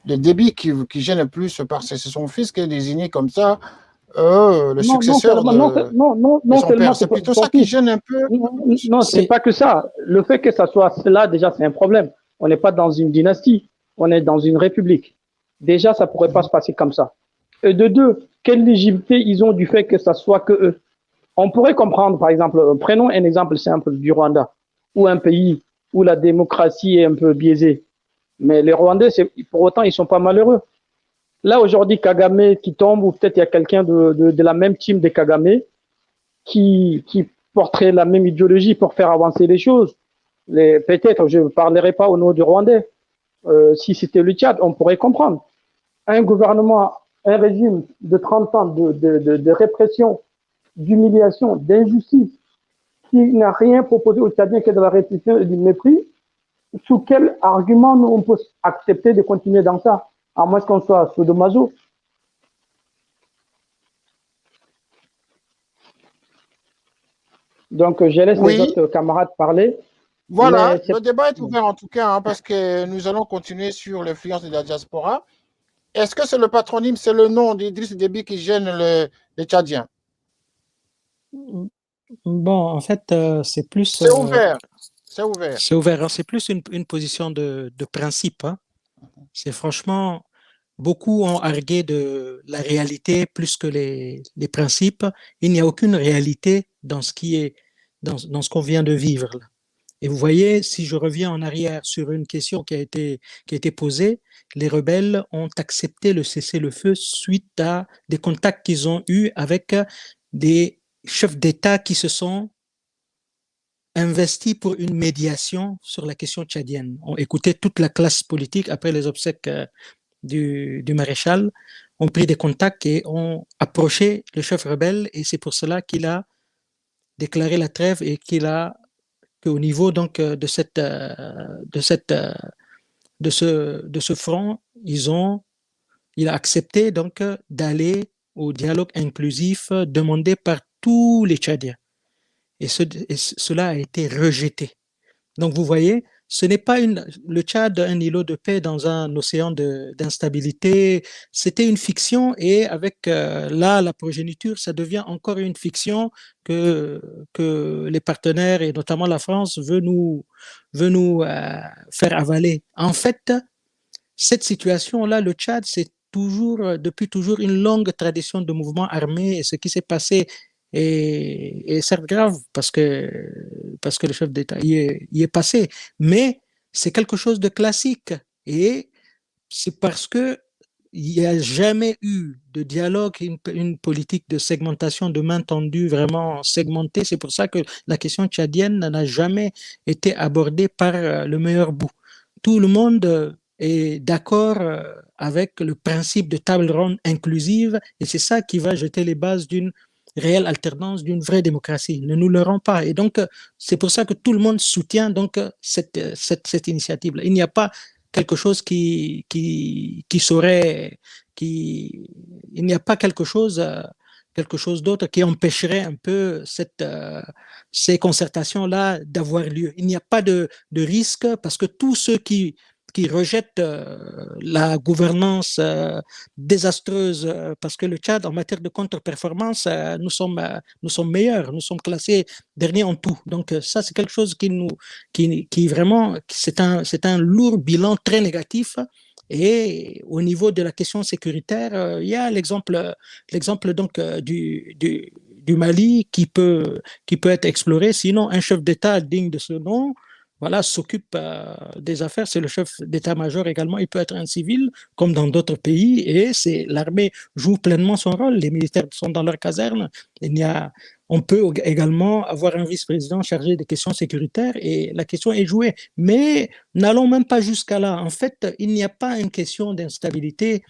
Déby qui gêne le plus parce que c'est son fils qui est désigné comme ça, le successeur de son père. C'est plutôt ça qui gêne un peu. Non, c'est pas que ça. Le fait que ça soit cela, déjà, c'est un problème. On n'est pas dans une dynastie, on est dans une république. Déjà, ça pourrait pas se passer comme ça. Et de deux, quelle légitimité ils ont du fait que ça soit que eux? On pourrait comprendre, par exemple, prenons un exemple simple du Rwanda, ou un pays où la démocratie est un peu biaisée. Mais les Rwandais, pour autant, ils sont pas malheureux. Là, aujourd'hui, Kagame qui tombe, ou peut-être il y a quelqu'un de la même team de Kagame qui porterait la même idéologie pour faire avancer les choses. Peut-être je ne parlerai pas au nom du Rwandais. Si c'était le Tchad, on pourrait comprendre. Un gouvernement, un régime de 30 ans de répression, d'humiliation, d'injustice, qui n'a rien proposé aux Tchadiens que de la répression et du mépris, sous quel argument nous on peut accepter de continuer dans ça, à moins qu'on soit sous de mazo. Donc, je laisse les autres camarades parler. Voilà, le débat est ouvert en tout cas, hein, parce que nous allons continuer sur l'influence de la diaspora. Est-ce que c'est le patronyme, c'est le nom d'Idriss Déby qui gêne les Tchadiens? Bon, en fait, c'est plus... C'est ouvert. C'est ouvert. C'est ouvert. C'est plus une position de principe. Hein. C'est franchement... Beaucoup ont argué de la réalité plus que les principes. Il n'y a aucune réalité dans ce qui est dans ce qu'on vient de vivre. Là. Et vous voyez, si je reviens en arrière sur une question qui a été posée, les rebelles ont accepté le cessez-le-feu suite à des contacts qu'ils ont eus avec des chefs d'État qui se sont investis pour une médiation sur la question tchadienne. On écoutait toute la classe politique après les obsèques du maréchal, ont pris des contacts et ont approché le chef rebelle, et c'est pour cela qu'il a déclaré la trêve et qu'au niveau donc de ce front, il a accepté donc d'aller au dialogue inclusif demandé par tous les Tchadiens. Et cela a été rejeté. Donc vous voyez, ce n'est pas le Tchad, un îlot de paix dans un océan d'instabilité. C'était une fiction, et avec la progéniture, ça devient encore une fiction que les partenaires, et notamment la France, veut nous faire avaler. En fait, cette situation-là, le Tchad, c'est depuis toujours une longue tradition de mouvements armés, et ce qui s'est passé est certes grave parce que le chef d'État y est passé, mais c'est quelque chose de classique, et c'est parce que il n'y a jamais eu de dialogue, une politique de segmentation, de main tendue vraiment segmentée. C'est pour ça que la question tchadienne n'a jamais été abordée par le meilleur bout. Tout le monde est d'accord avec le principe de table ronde inclusive, et c'est ça qui va jeter les bases d'une réelle alternance, d'une vraie démocratie. Ne nous leurrons pas. Et donc, c'est pour ça que tout le monde soutient donc cette initiative-là. Il n'y a pas quelque chose il n'y a pas quelque chose d'autre qui empêcherait un peu ces concertations-là d'avoir lieu. Il n'y a pas de risque, parce que tous ceux qui rejettent la gouvernance désastreuse, parce que le Tchad, en matière de contre-performance, nous sommes meilleurs, nous sommes classés derniers en tout. Donc ça, c'est quelque chose qui vraiment, c'est un lourd bilan très négatif. Et au niveau de la question sécuritaire, il y a l'exemple donc du Mali qui peut être exploré. Sinon, un chef d'État digne de ce nom, voilà, s'occupe des affaires, c'est le chef d'état-major également, il peut être un civil, comme dans d'autres pays, et l'armée joue pleinement son rôle, les militaires sont dans leur caserne, on peut également avoir un vice-président chargé des questions sécuritaires, et la question est jouée. Mais n'allons même pas jusqu'à là. En fait, il n'y a pas une question d'instabilité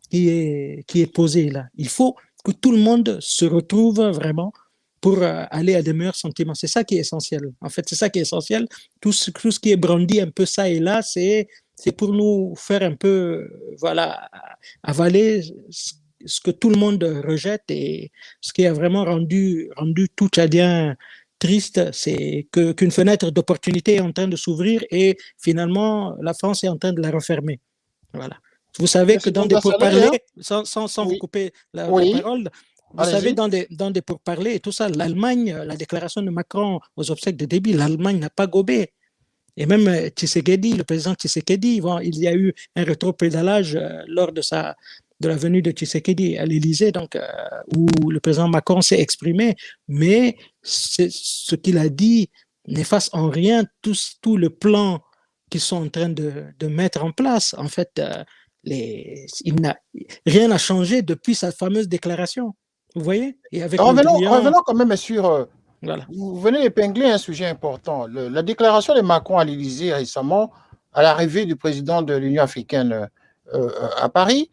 qui est posée là. Il faut que tout le monde se retrouve vraiment pour aller à des meilleurs sentiments. C'est ça qui est essentiel. En fait, c'est ça qui est essentiel. Tout ce qui est brandi un peu ça et là, c'est pour nous faire un peu, voilà, avaler ce que tout le monde rejette, et ce qui a vraiment rendu tout Tchadien triste, c'est qu'une fenêtre d'opportunité est en train de s'ouvrir, et finalement, la France est en train de la refermer. Voilà. Vous savez que dans des pourparlers, sans vous couper la parole, vous savez, dans des pourparlers et tout ça, l'Allemagne, la déclaration de Macron aux obsèques de Déby, l'Allemagne n'a pas gobé. Et même Tshisekedi, le président Tshisekedi, il y a eu un rétropédalage lors de la venue de Tshisekedi à l'Élysée, donc où le président Macron s'est exprimé, mais ce qu'il a dit n'efface en rien tout le plan qu'ils sont en train de mettre en place. En fait, rien n'a changé depuis sa fameuse déclaration. Vous voyez? Et avec revenons quand même sur Voilà. Vous venez d'épingler un sujet important. La déclaration de Macron à l'Élysée récemment, à l'arrivée du président de l'Union africaine à Paris,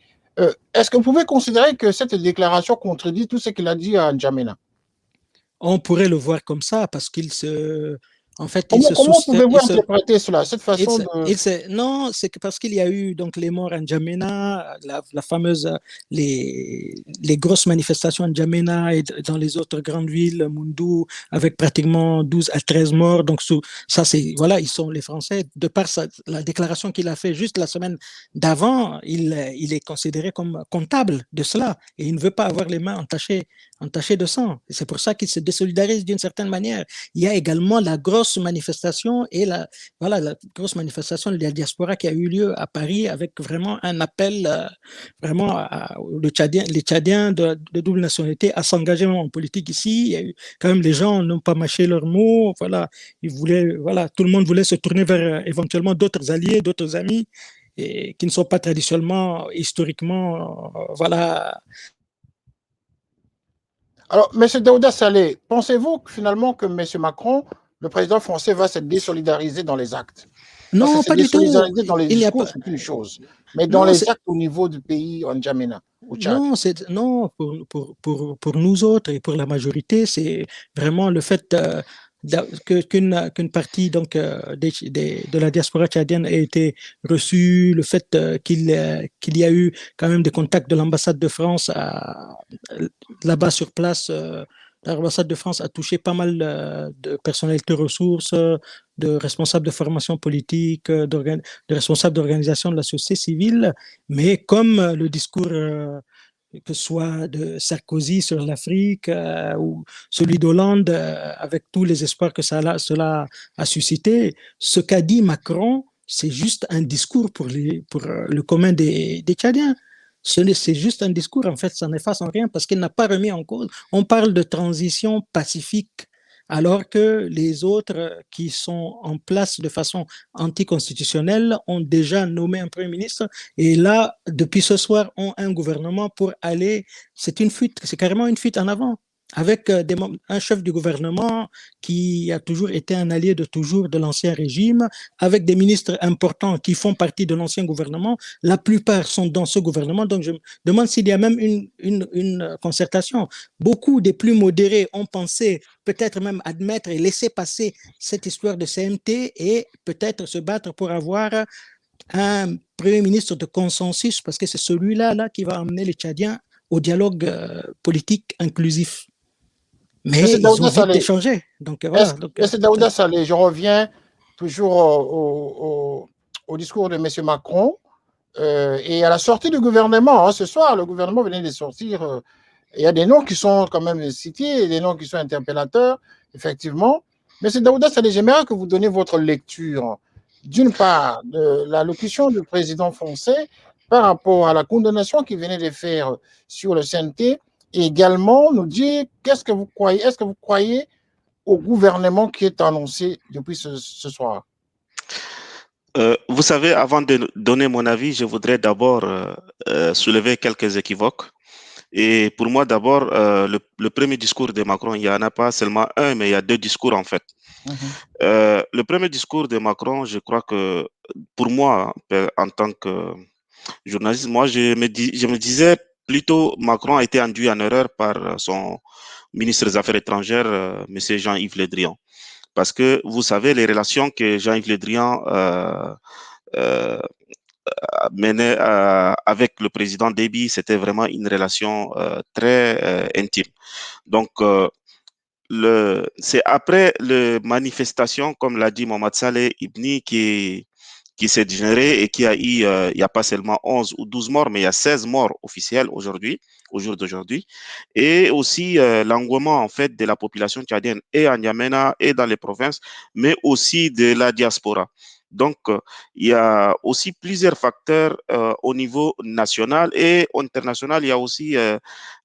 est-ce que vous pouvez considérer que cette déclaration contredit tout ce qu'il a dit à N'Djamena? On pourrait le voir comme ça parce qu'il se, en fait, Comment pouvez-vous interpréter cela, cette façon de... non, c'est que parce qu'il y a eu donc les morts à N'Djamena, la fameuse, les grosses manifestations à N'Djamena et dans les autres grandes villes, Moundou, avec pratiquement 12 à 13 morts. Donc, ça, c'est, voilà, ils sont les Français. De par la déclaration qu'il a fait juste la semaine d'avant, il est considéré comme comptable de cela et il ne veut pas avoir les mains entachées de sang. C'est pour ça qu'il se désolidarise d'une certaine manière. Il y a également la grosse manifestation et la grosse manifestation de la diaspora qui a eu lieu à Paris avec vraiment un appel vraiment les Tchadiens de double nationalité à s'engager en politique ici. Il y a eu, quand même, les gens n'ont pas mâché leurs mots. Voilà, tout le monde voulait se tourner vers éventuellement d'autres alliés, d'autres amis et qui ne sont pas traditionnellement, historiquement, voilà. Alors, M. Daouda Saleh, pensez-vous finalement que M. Macron, le président français, va se désolidariser dans les actes? Non, pas du tout. Désolidariser dans les discours, c'est une chose. Mais dans les actes au niveau du pays, en N'Djamena, au Tchad. Non, pour nous autres et pour la majorité, c'est vraiment le fait qu'une partie donc, de la diaspora tchadienne ait été reçue, le fait qu'il y a eu quand même des contacts de l'ambassade de France là-bas sur place. L'ambassade de France a touché pas mal de personnalités ressources, de responsables de formation politique, de responsables d'organisation de la société civile, mais comme le discours que ce soit de Sarkozy sur l'Afrique ou celui d'Hollande, avec tous les espoirs que cela a suscité, ce qu'a dit Macron, c'est juste un discours pour le commun des Tchadiens. C'est juste un discours, en fait, ça n'efface en rien parce qu'il n'a pas remis en cause. On parle de transition pacifique, alors que les autres qui sont en place de façon anticonstitutionnelle ont déjà nommé un Premier ministre et là, depuis ce soir, ont un gouvernement pour aller, c'est une fuite, c'est carrément une fuite en avant, avec un chef du gouvernement qui a toujours été un allié de l'ancien régime, avec des ministres importants qui font partie de l'ancien gouvernement. La plupart sont dans ce gouvernement, donc je me demande s'il y a même une concertation. Beaucoup des plus modérés ont pensé peut-être même admettre et laisser passer cette histoire de CMT et peut-être se battre pour avoir un Premier ministre de consensus, parce que c'est celui-là qui va amener les Tchadiens au dialogue politique inclusif. Mais ils ont vite échangé. Donc, voilà. M. Daouda Saleh, je reviens toujours au discours de M. Macron et à la sortie du gouvernement. Ce soir, le gouvernement venait de sortir. Il y a des noms qui sont quand même cités, des noms qui sont interpellateurs, effectivement. M. Daouda Saleh, j'aimerais que vous donniez votre lecture, d'une part, de l'allocution du président français par rapport à la condamnation qu'il venait de faire sur le CNT, et également nous dire qu'est-ce que vous croyez, est-ce que vous croyez au gouvernement qui est annoncé depuis ce soir? Vous savez, avant de donner mon avis, je voudrais d'abord soulever quelques équivoques. Et pour moi, d'abord, le premier discours de Macron, il n'y en a pas seulement un, mais il y a deux discours en fait. Le premier discours de Macron, je crois que pour moi, en tant que journaliste, moi, je me disais plutôt Macron a été induit en erreur par son ministre des Affaires étrangères, M. Jean-Yves Le Drian. Parce que vous savez, les relations que Jean-Yves Le Drian menait avec le président Déby, c'était vraiment une relation très intime. Donc, c'est après les manifestations, comme l'a dit Mohamed Saleh Ibni, qui s'est généré et qui a eu, il n'y a pas seulement 11 ou 12 morts, mais il y a 16 morts officiels aujourd'hui, au jour d'aujourd'hui. Et aussi l'engouement, en fait, de la population tchadienne et en N'Djamena et dans les provinces, mais aussi de la diaspora. Donc, il y a aussi plusieurs facteurs au niveau national et international. Il y a aussi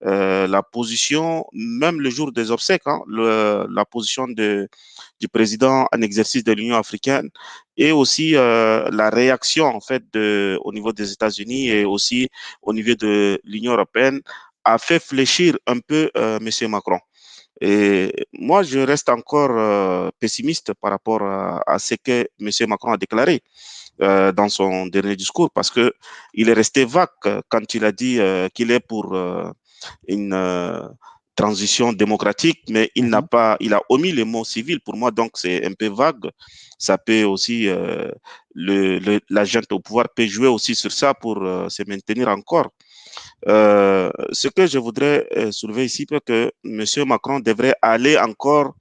la position, même le jour des obsèques, la position du président en exercice de l'Union africaine et aussi la réaction en fait au niveau des États-Unis et aussi au niveau de l'Union européenne a fait fléchir un peu M. Macron. Et moi, je reste encore pessimiste par rapport à ce que M. Macron a déclaré dans son dernier discours, parce que il est resté vague quand il a dit qu'il est pour une transition démocratique, mais il n'a pas, il a omis le mot civil. Pour moi, donc c'est un peu vague. Ça peut aussi, la junte au pouvoir peut jouer aussi sur ça pour se maintenir encore. Ce que je voudrais soulever ici, c'est que M. Macron devrait aller encore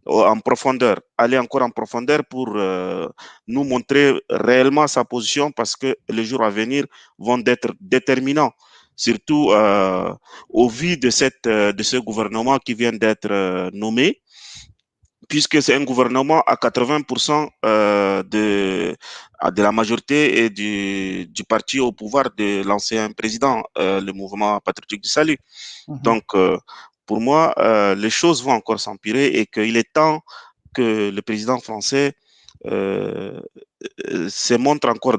en profondeur, pour nous montrer réellement sa position, parce que les jours à venir vont être déterminants, surtout au vu de ce gouvernement qui vient d'être nommé, puisque c'est un gouvernement à 80% de la majorité et du parti au pouvoir de l'ancien président, le mouvement patriotique du salut. Donc, pour moi, les choses vont encore s'empirer et qu'il est temps que le président français se montre encore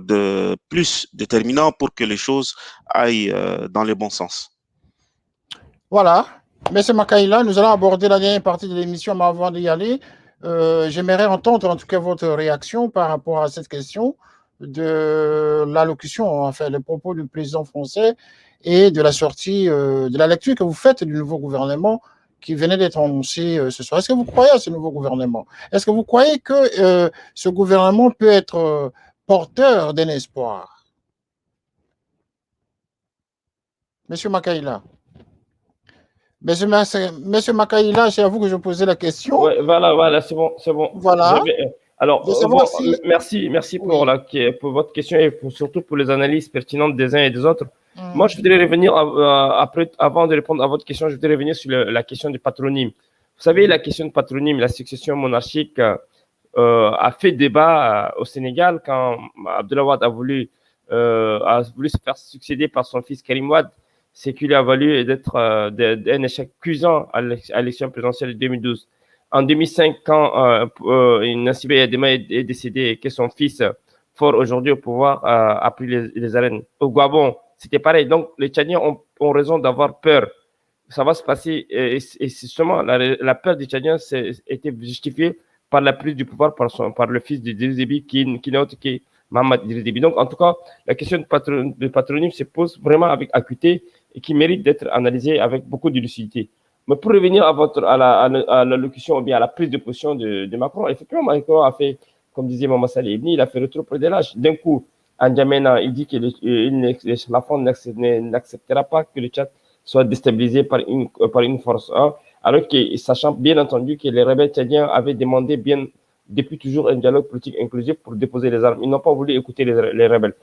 plus déterminant pour que les choses aillent dans le bon sens. Voilà. Monsieur Makaïla, nous allons aborder la dernière partie de l'émission, mais avant d'y aller, j'aimerais entendre en tout cas votre réaction par rapport à cette question de l'allocution, enfin, le propos du président français et de la sortie, de la lecture que vous faites du nouveau gouvernement qui venait d'être annoncé ce soir. Est-ce que vous croyez à ce nouveau gouvernement? Est-ce que vous croyez que ce gouvernement peut être porteur d'un espoir? Monsieur Makaïla. Monsieur Makaïla, c'est à vous que je posais la question. Ouais, voilà, c'est bon. Voilà. Alors, merci Oui. pour votre question et surtout pour les analyses pertinentes des uns et des autres. Moi, je voudrais revenir, avant de répondre à votre question, je voudrais revenir sur la question du patronyme. Vous savez, la question de patronyme, la succession monarchique a fait débat au Sénégal quand Abdoulaye Wade a voulu se faire succéder par son fils Karim Wade. C'est qu'il lui a valu d'être d'un échec cuisant à l'élection présidentielle de 2012. En 2005, quand Nassibé Adema est décédé et que son fils, fort aujourd'hui au pouvoir, a pris les arènes. Au Gabon, c'était pareil. Donc, les Tchadiens ont raison d'avoir peur. Ça va se passer. Et justement, la peur des Tchadiens était justifiée par la prise du pouvoir par le fils d'Idriss Déby, qui n'est autre que Mohamed Idriss Déby. Donc, en tout cas, la question de patronyme se pose vraiment avec acuité et qui mérite d'être analysée avec beaucoup de lucidité. Mais pour revenir à l'allocution ou bien à la prise de position de Macron, effectivement, Macron a fait, comme disait Maman Saleh Ibni, il a fait retour près de l'âge. D'un coup, en N'Djamena, il dit que la France n'acceptera pas que le Tchad soit déstabilisé par une force 1, alors que, sachant bien entendu que les rebelles tchadiens avaient demandé depuis toujours un dialogue politique inclusif pour déposer les armes. Ils n'ont pas voulu écouter les rebelles.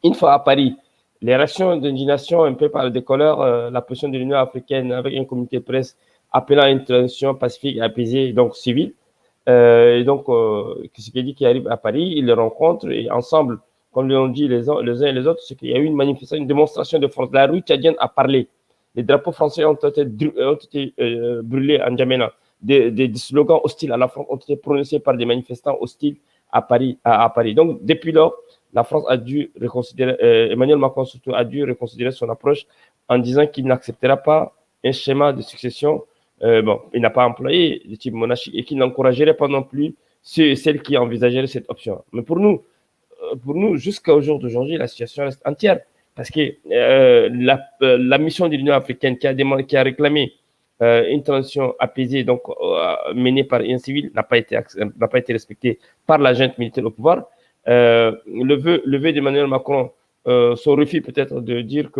Une fois à Paris, les réactions d'indignation un peu par le décolleur, la position de l'Union africaine avec un communiqué de presse appelant à une transition pacifique et apaisée, donc civile. Et donc, ce qui dit qu'il arrive à Paris, ils les rencontrent et ensemble, comme l'ont dit les uns et les autres, c'est qu'il y a eu une manifestation, une démonstration de force. La rue tchadienne a parlé. Les drapeaux français ont été brûlés en N'Djamena. Des slogans hostiles à la France ont été prononcés par des manifestants hostiles à Paris. Donc, depuis lors, la France a dû reconsidérer, Emmanuel Macron surtout a dû reconsidérer son approche en disant qu'il n'acceptera pas un schéma de succession. Il n'a pas employé de type monarchique et qu'il n'encouragerait pas non plus celles qui envisageraient cette option. Mais pour nous jusqu'au jour d'aujourd'hui, la situation reste entière parce que la mission de l'Union africaine qui a réclamé une transition apaisée, donc menée par un civil, n'a pas été respectée par la junte militaire au pouvoir. Le vœu d'Emmanuel Macron, son refus peut-être de dire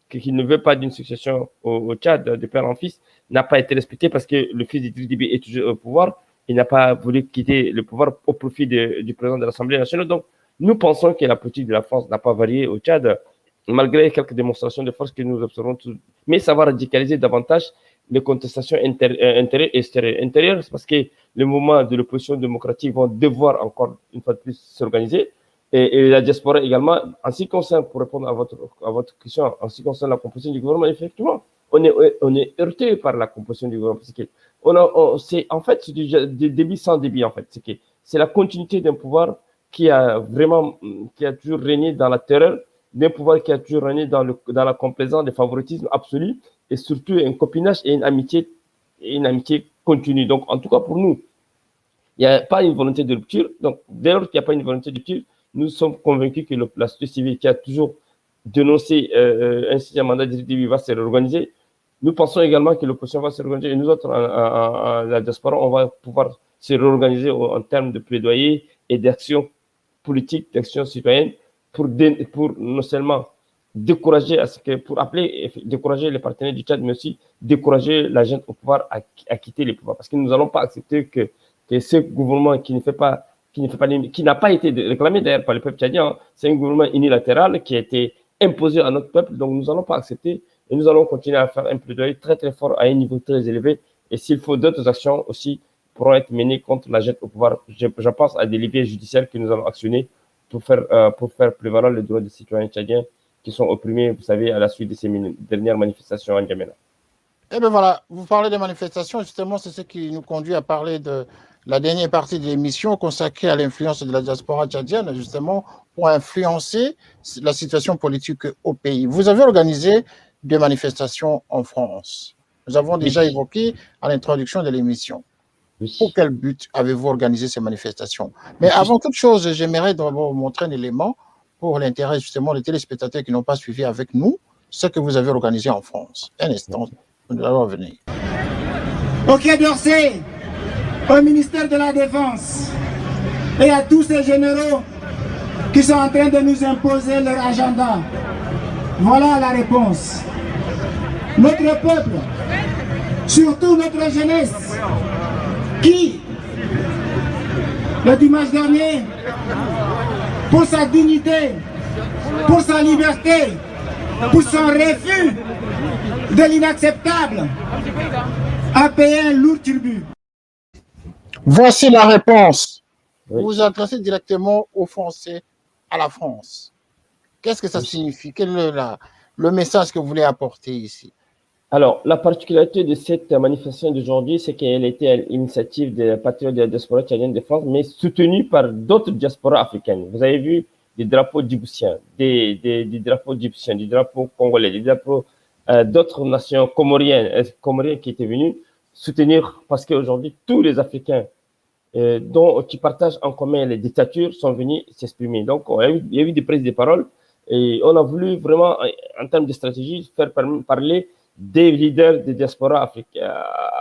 qu'il ne veut pas d'une succession au Tchad de père en fils, n'a pas été respecté parce que le fils d'Idriss Déby est toujours au pouvoir. Il n'a pas voulu quitter le pouvoir au profit du président de l'Assemblée nationale. Donc, nous pensons que la politique de la France n'a pas varié au Tchad, malgré quelques démonstrations de force que nous observons tous. Mais ça va radicaliser davantage les contestations intérieures et extérieures. Intérieures, c'est parce que les mouvements de l'opposition démocratique vont devoir encore une fois de plus s'organiser. Et la diaspora également, en ce qui concerne, pour répondre à votre question, en ce qui concerne la composition du gouvernement, effectivement, on est heurté par la composition du gouvernement. En fait, c'est du débit sans débit, en fait. C'est la continuité d'un pouvoir qui a toujours régné dans la terreur, d'un pouvoir qui a toujours régné dans la complaisance, le favoritisme absolu, et surtout un copinage et une amitié une amitié continue. Donc, en tout cas, pour nous, il n'y a pas une volonté de rupture. Donc, dès lors qu'il n'y a pas une volonté de rupture, nous sommes convaincus que la société civile qui a toujours dénoncé un sixième mandat d'Idriss va se réorganiser. Nous pensons également que l'opposition va se réorganiser et nous autres, la diaspora, on va pouvoir se réorganiser en termes de plaidoyer et d'action politique, d'action citoyenne pour non seulement décourager pour décourager les partenaires du Tchad, mais aussi décourager la junte au pouvoir à quitter les pouvoirs. Parce que nous n'allons pas accepter que ce gouvernement qui n'a pas été réclamé d'ailleurs par le peuple tchadien, c'est un gouvernement unilatéral qui a été imposé à notre peuple, donc nous n'allons pas accepter et nous allons continuer à faire un plaidoyer très très fort à un niveau très élevé et s'il faut d'autres actions aussi pourront être menées contre la junte au pouvoir. Je pense à des leviers judiciaires que nous allons actionner pour faire prévaloir les droits des citoyens tchadiens qui sont opprimés, vous savez, à la suite de ces dernières manifestations en N'Djamena. Eh bien voilà, vous parlez des manifestations, justement, c'est ce qui nous conduit à parler de la dernière partie de l'émission consacrée à l'influence de la diaspora tchadienne, justement, pour influencer la situation politique au pays. Vous avez organisé des manifestations en France. Nous avons déjà évoqué à l'introduction de l'émission. Pour quel but avez-vous organisé ces manifestations? Mais avant toute chose, j'aimerais d'abord montrer un élément pour l'intérêt justement des téléspectateurs qui n'ont pas suivi avec nous ce que vous avez organisé en France. Un instant, nous allons revenir. Au Quai d'Orsay, au ministère de la Défense et à tous ces généraux qui sont en train de nous imposer leur agenda. Voilà la réponse. Notre peuple, surtout notre jeunesse, qui, le dimanche dernier, pour sa dignité, pour sa liberté, pour son refus de l'inacceptable, a payé un lourd tribut. Voici la réponse. Vous vous adressez directement aux Français, à la France. Qu'est-ce que ça signifie? Quel est le message que vous voulez apporter ici? Alors, la particularité de cette manifestation d'aujourd'hui, c'est qu'elle était à l'initiative des patriotes de la diaspora tchadienne de France, mais soutenue par d'autres diasporas africaines. Vous avez vu des drapeaux djiboutiens, des drapeaux égyptiens, des drapeaux congolais, des drapeaux d'autres nations comoriennes qui étaient venus soutenir, parce qu'aujourd'hui, tous les Africains qui partagent en commun les dictatures sont venus s'exprimer. Donc, il y a eu des prises de parole et on a voulu vraiment, en termes de stratégie, faire parler des leaders des diasporas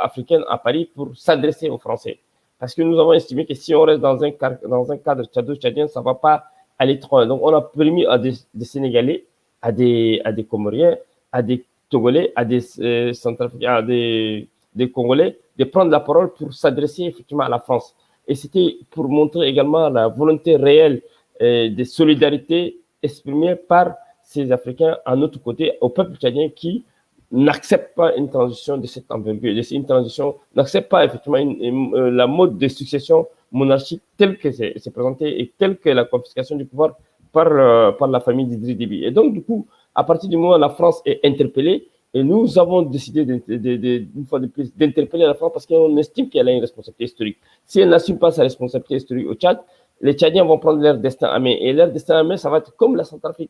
africaines à Paris pour s'adresser aux Français. Parce que nous avons estimé que si on reste dans un cadre tchado-tchadien, ça ne va pas aller trop loin. Donc, on a permis à des Sénégalais, à des Comoriens, à des Togolais, à des Centrafricains, à des Congolais, de prendre la parole pour s'adresser effectivement à la France. Et c'était pour montrer également la volonté réelle de solidarité exprimée par ces Africains à notre côté, au peuple tchadien qui n'accepte pas une transition de cette envergure, une transition, n'accepte pas effectivement la mode de succession monarchique telle que c'est présenté et telle que la confiscation du pouvoir par la famille d'Idriss Déby. Et donc, du coup, à partir du moment où la France est interpellée, et nous avons décidé une fois de plus d'interpeller la France parce qu'on estime qu'elle a une responsabilité historique. Si elle n'assume pas sa responsabilité historique au Tchad, les Tchadiens vont prendre leur destin à main. Et leur destin à main, ça va être comme la Centrafrique.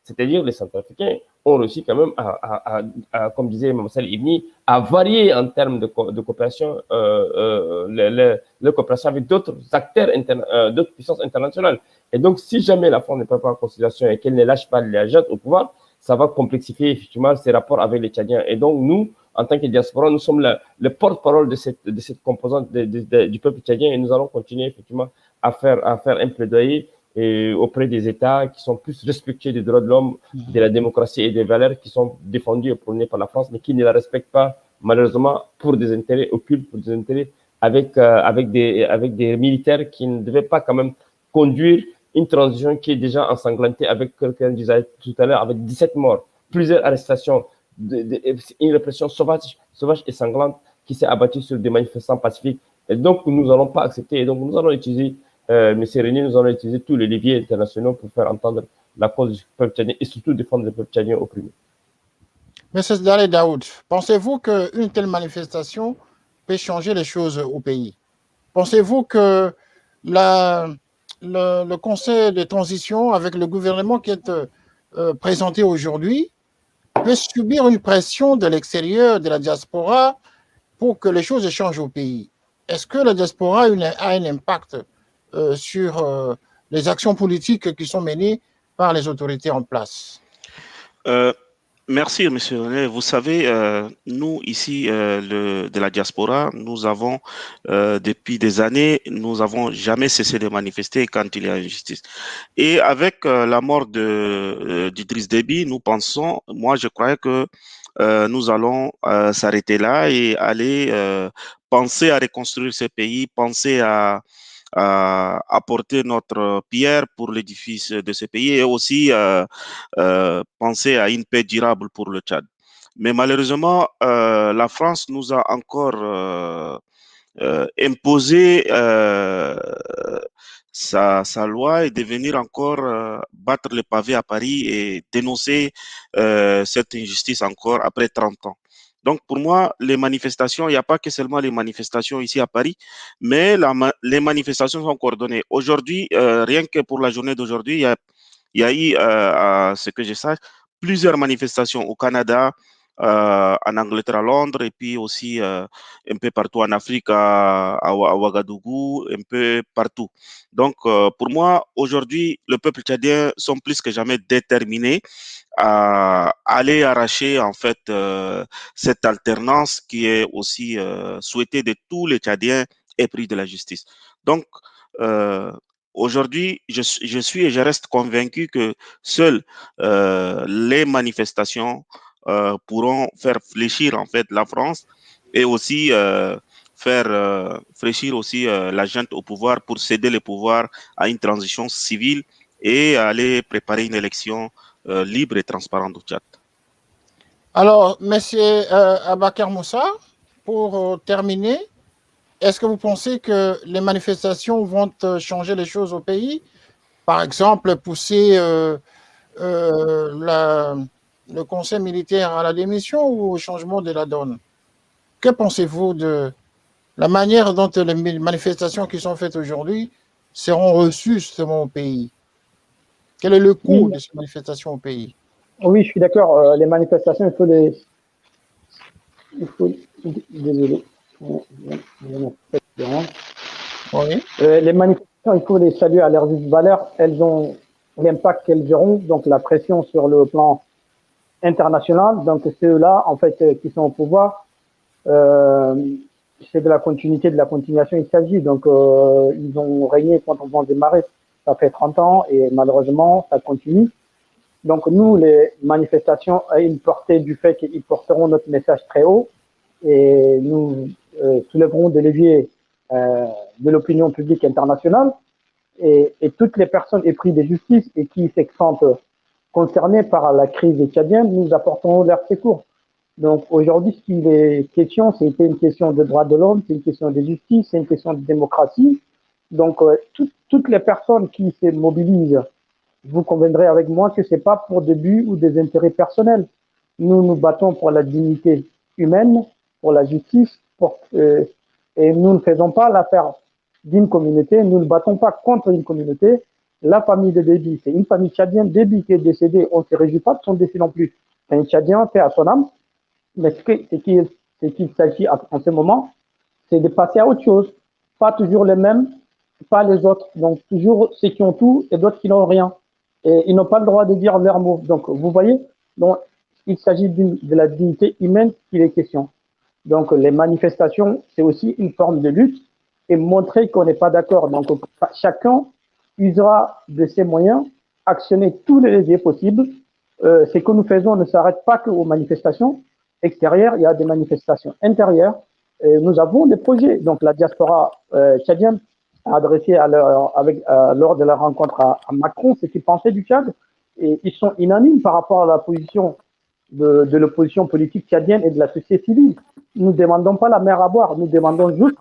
C'est-à-dire les Centrafricains ont réussi quand même comme disait Mamsal Ibni, à varier en termes de coopération, leur coopération avec d'autres acteurs, d'autres puissances internationales. Et donc, si jamais la France ne prend pas en considération et qu'elle ne lâche pas les agents au pouvoir, ça va complexifier effectivement ses rapports avec les Tchadiens. Et donc, nous, en tant que diaspora, nous sommes le porte-parole de cette composante du peuple tchadien et nous allons continuer effectivement à faire un plaidoyer auprès des États qui sont plus respectueux des droits de l'homme, de la démocratie et des valeurs qui sont défendues et prônées par la France, mais qui ne la respectent pas, malheureusement, pour des intérêts occultes, pour des intérêts avec des militaires qui ne devaient pas quand même conduire une transition qui est déjà ensanglantée avec, quelqu'un disait tout à l'heure, avec 17 morts, plusieurs arrestations, une répression sauvage et sanglante qui s'est abattue sur des manifestants pacifiques. Et donc, nous n'allons pas accepter. Et donc, nous allons utiliser, M. René, nous allons utiliser tous les leviers internationaux pour faire entendre la cause du peuple tchadien et surtout défendre le peuple tchadien opprimé. M. Dalé Daoud, pensez-vous qu'une telle manifestation peut changer les choses au pays? Pensez-vous que le conseil de transition avec le gouvernement qui est présenté aujourd'hui peut subir une pression de l'extérieur, de la diaspora, pour que les choses changent au pays. Est-ce que la diaspora a un impact sur les actions politiques qui sont menées par les autorités en place? Merci, M. René. Vous savez, nous, ici, de la diaspora, nous avons, depuis des années, nous n'avons jamais cessé de manifester quand il y a injustice. Et avec la mort d'Idriss Déby, nous pensons, moi, je croyais que nous allons s'arrêter là et aller penser à reconstruire ce pays, penser à apporter notre pierre pour l'édifice de ce pays et aussi penser à une paix durable pour le Tchad. Mais malheureusement, la France nous a encore imposé sa loi et de venir encore battre le pavé à Paris et dénoncer cette injustice encore après 30 ans. Donc pour moi, les manifestations, il n'y a pas que seulement les manifestations ici à Paris, mais les manifestations sont coordonnées. Aujourd'hui, rien que pour la journée d'aujourd'hui, il y a eu, à ce que je sache, plusieurs manifestations au Canada, en Angleterre, à Londres, et puis aussi un peu partout en Afrique, à Ouagadougou, un peu partout. Donc, pour moi, aujourd'hui, le peuple tchadien sont plus que jamais déterminés à aller arracher en fait cette alternance qui est aussi souhaitée de tous les Tchadiens épris de la justice. Donc, aujourd'hui, je suis et je reste convaincu que seules les manifestations pourront faire fléchir en fait la France et aussi faire fléchir aussi la junte au pouvoir pour céder le pouvoir à une transition civile et aller préparer une élection libre et transparente au Tchad. Alors, monsieur Abakar Moussa, pour terminer, est-ce que vous pensez que les manifestations vont changer les choses au pays? Par exemple, pousser le conseil militaire à la démission ou au changement de la donne? Que pensez-vous de la manière dont les manifestations qui sont faites aujourd'hui seront reçues justement au pays? Quel est le coût de ces manifestations au pays? Oui, je suis d'accord. Les manifestations, désolé. Oui. Les manifestations, il faut les saluer à leur juste valeur. Elles ont l'impact qu'elles auront, donc la pression sur le plan international. Donc ceux-là, en fait, qui sont au pouvoir, c'est de la continuité, de la continuation, il s'agit. Donc ils ont régné quand on va démarrer. Ça fait 30 ans et malheureusement, ça continue. Donc nous, les manifestations ont une portée du fait qu'ils porteront notre message très haut et nous soulèverons des leviers de l'opinion publique internationale et toutes les personnes épris de justice et qui se sentent concernées par la crise tchadienne, nous apporterons leur secours. Donc aujourd'hui, ce qu'il est question, c'était une question de droits de l'homme, c'est une question de justice, c'est une question de démocratie. Donc toutes les personnes qui se mobilisent, vous conviendrez avec moi que c'est pas pour des buts ou des intérêts personnels. Nous nous battons pour la dignité humaine, pour la justice, et nous ne faisons pas l'affaire d'une communauté, nous ne battons pas contre une communauté. La famille de Déby, c'est une famille tchadienne. Déby qui est décédé, on ne se réjouit pas de son décès non plus. C'est un Tchadien, paix à son âme. Mais ce qu'il s'agit en ce moment, c'est de passer à autre chose. Pas toujours les mêmes, pas les autres. Donc toujours ceux qui ont tout et d'autres qui n'ont rien. Et ils n'ont pas le droit de dire leur mot. Donc vous voyez, donc, il s'agit de la dignité humaine qu'il est question. Donc les manifestations, c'est aussi une forme de lutte et montrer qu'on n'est pas d'accord. Donc chacun usera de ses moyens, actionner tous les leviers possibles. Ce que nous faisons ne s'arrête pas qu'aux manifestations extérieures, il y a des manifestations intérieures. Et nous avons des projets. Donc la diaspora tchadienne a adressé lors de la rencontre à Macron ce qu'ils pensaient du Tchad. Et ils sont unanimes par rapport à la position de l'opposition politique tchadienne et de la société civile. Nous ne demandons pas la mer à boire, nous demandons juste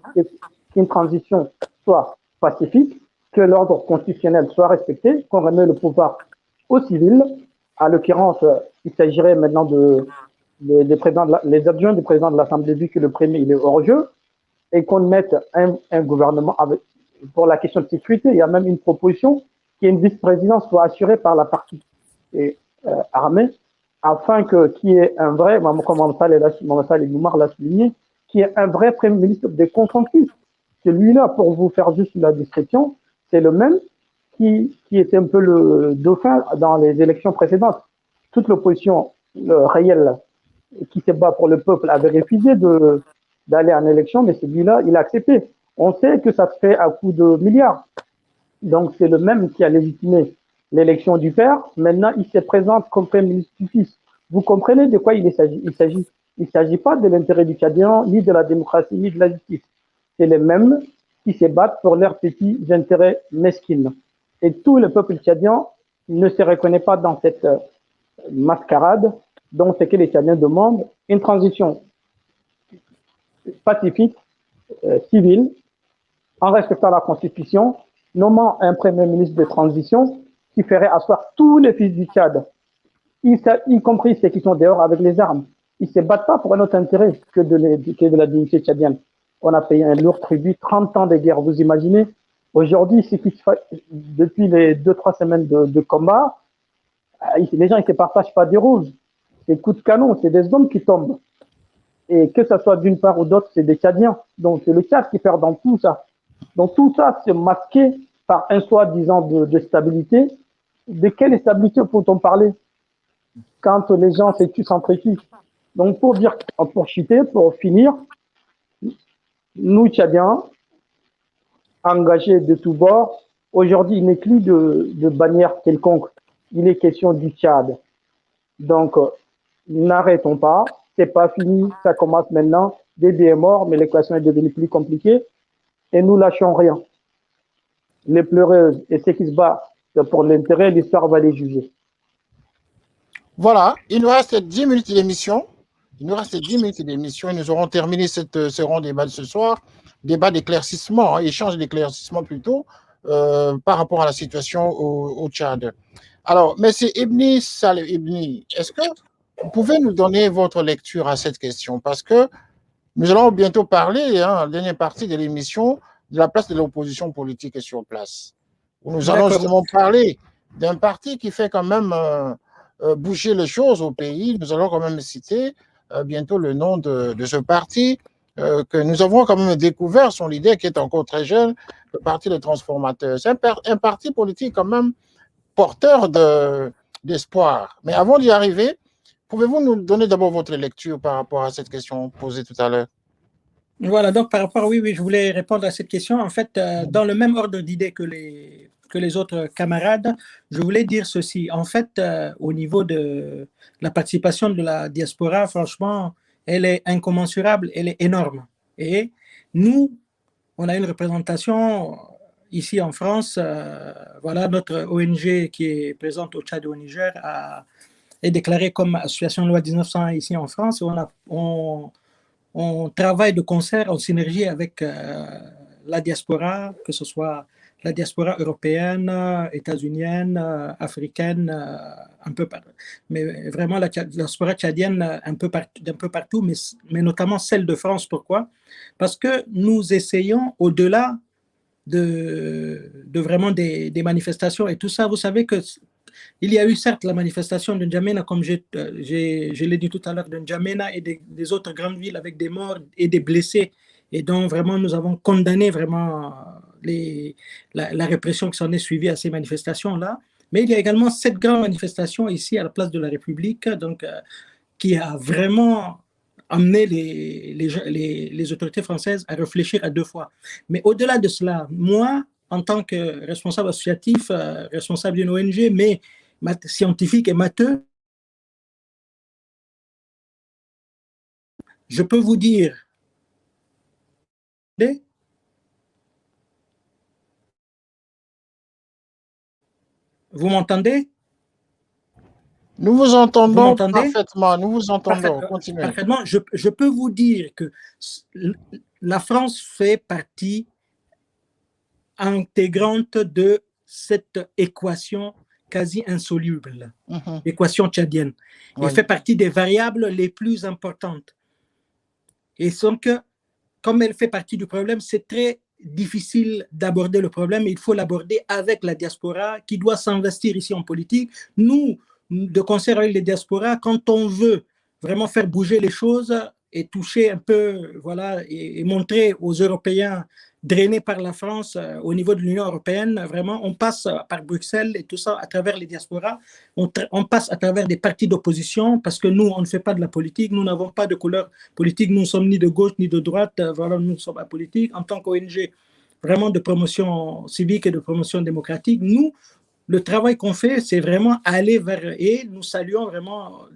qu'une transition soit pacifique, que l'ordre constitutionnel soit respecté, qu'on remet le pouvoir aux civils. À l'occurrence, il s'agirait maintenant les adjoints du président de l'Assemblée, vu que le premier il est hors jeu, et qu'on mette un gouvernement pour la question de sécurité. Il y a même une proposition qu'une vice-présidence soit assurée par la partie armée, afin qu'il y ait un vrai, comme Mohamed Saleh Boumar l'a souligné, qui est un vrai Premier ministre des consensus. Celui-là, pour vous faire juste la description, c'est le même qui était un peu le dauphin dans les élections précédentes. Toute l'opposition réelle qui se bat pour le peuple avait refusé d'aller en élection, mais celui-là, il a accepté. On sait que ça se fait à coup de milliards. Donc, c'est le même qui a légitimé l'élection du père. Maintenant, il se présente comme Premier ministre du fils. Vous comprenez de quoi il s'agit? Il ne s'agit pas de l'intérêt du Tchadien, ni de la démocratie, ni de la justice. C'est les mêmes qui se battent pour leurs petits intérêts mesquins. Et tout le peuple tchadien ne se reconnaît pas dans cette mascarade. Donc, ce que les Tchadiens demandent, une transition pacifique, civile, en respectant la Constitution, nommant un Premier ministre de transition qui ferait asseoir tous les fils du Tchad, y compris ceux qui sont dehors avec les armes. Ils ne se battent pas pour un autre intérêt que de la dignité tchadienne. On a payé un lourd tribut, 30 ans de guerre, vous imaginez. Aujourd'hui, depuis les 2-3 semaines de combat, les gens ne se partagent pas des roses. C'est coups de canon, c'est des hommes qui tombent. Et que ce soit d'une part ou d'autre, c'est des Tchadiens. Donc c'est le Tchad qui perd dans tout ça. Donc tout ça, c'est masqué par un soi-disant de stabilité. De quelle stabilité peut-on parler quand les gens se tuent entre qui? Donc pour chuter, pour finir, nous Tchadiens, engagés de tous bords, aujourd'hui il n'est plus de bannière quelconque. Il est question du Tchad. Donc n'arrêtons pas, c'est pas fini, ça commence maintenant. Déby est mort, mais l'équation est devenue plus compliquée et nous lâchons rien. Les pleureuses et ceux qui se battent pour l'intérêt, l'histoire va les juger. Voilà, il nous reste 10 minutes d'émission. Il nous reste 10 minutes d'émission et nous aurons terminé ce rond débat de ce soir. Débat d'éclaircissement, échange d'éclaircissement plutôt, par rapport à la situation au Tchad. Alors, M. Ibni Saleh Ibni, est-ce que vous pouvez nous donner votre lecture à cette question? Parce que nous allons bientôt parler, la dernière partie de l'émission, de la place de l'opposition politique sur place. Nous allons justement parler d'un parti qui fait quand même bouger les choses au pays. Nous allons quand même citer bientôt le nom de ce parti que nous avons quand même découvert, son leader qui est encore très jeune, le Parti des Transformateurs. C'est un parti politique quand même porteur d'espoir. Mais avant d'y arriver, pouvez-vous nous donner d'abord votre lecture par rapport à cette question posée tout à l'heure? Voilà, donc par rapport, oui, je voulais répondre à cette question. En fait, dans le même ordre d'idée que les autres camarades, je voulais dire ceci. En fait, au niveau de la participation de la diaspora, franchement, elle est incommensurable, elle est énorme. Et nous, on a une représentation ici en France. Voilà, notre ONG qui est présente au Tchad et au Niger est déclarée comme association loi 1901 ici en France. On travaille de concert, en synergie avec la diaspora, que ce soit la diaspora européenne, états-unienne, africaine, un peu partout. Mais vraiment la diaspora tchadienne d'un peu partout, mais notamment celle de France. Pourquoi? Parce que nous essayons, au-delà de vraiment des manifestations et tout ça, vous savez que il y a eu certes la manifestation de N'Djamena, comme je l'ai dit tout à l'heure, de N'Djamena et des autres grandes villes avec des morts et des blessés. Et donc vraiment, nous avons condamné vraiment la répression qui s'en est suivie à ces manifestations-là. Mais il y a également cette grande manifestation ici à la place de la République, donc, qui a vraiment amené les autorités françaises à réfléchir à deux fois. Mais au-delà de cela, moi, en tant que responsable associatif, responsable d'une ONG, mais scientifique et matheux, je peux vous dire, vous m'entendez? Nous vous entendons parfaitement, nous vous entendons, continuez. Parfaitement, je peux vous dire que la France fait partie intégrante de cette équation quasi insoluble, l'équation tchadienne. Elle fait partie des variables les plus importantes. Et donc, comme elle fait partie du problème, c'est très difficile d'aborder le problème. Il faut l'aborder avec la diaspora qui doit s'investir ici en politique. Nous, de concert avec les diasporas, quand on veut vraiment faire bouger les choses, et toucher un peu, voilà, et montrer aux Européens drainés par la France au niveau de l'Union européenne, vraiment, on passe par Bruxelles et tout ça à travers les diasporas, on passe à travers des partis d'opposition parce que nous, on ne fait pas de la politique, nous n'avons pas de couleur politique, nous ne sommes ni de gauche ni de droite, voilà, nous sommes apolitiques. En tant qu'ONG, vraiment de promotion civique et de promotion démocratique, nous, le travail qu'on fait, c'est vraiment aller vers, et nous saluons vraiment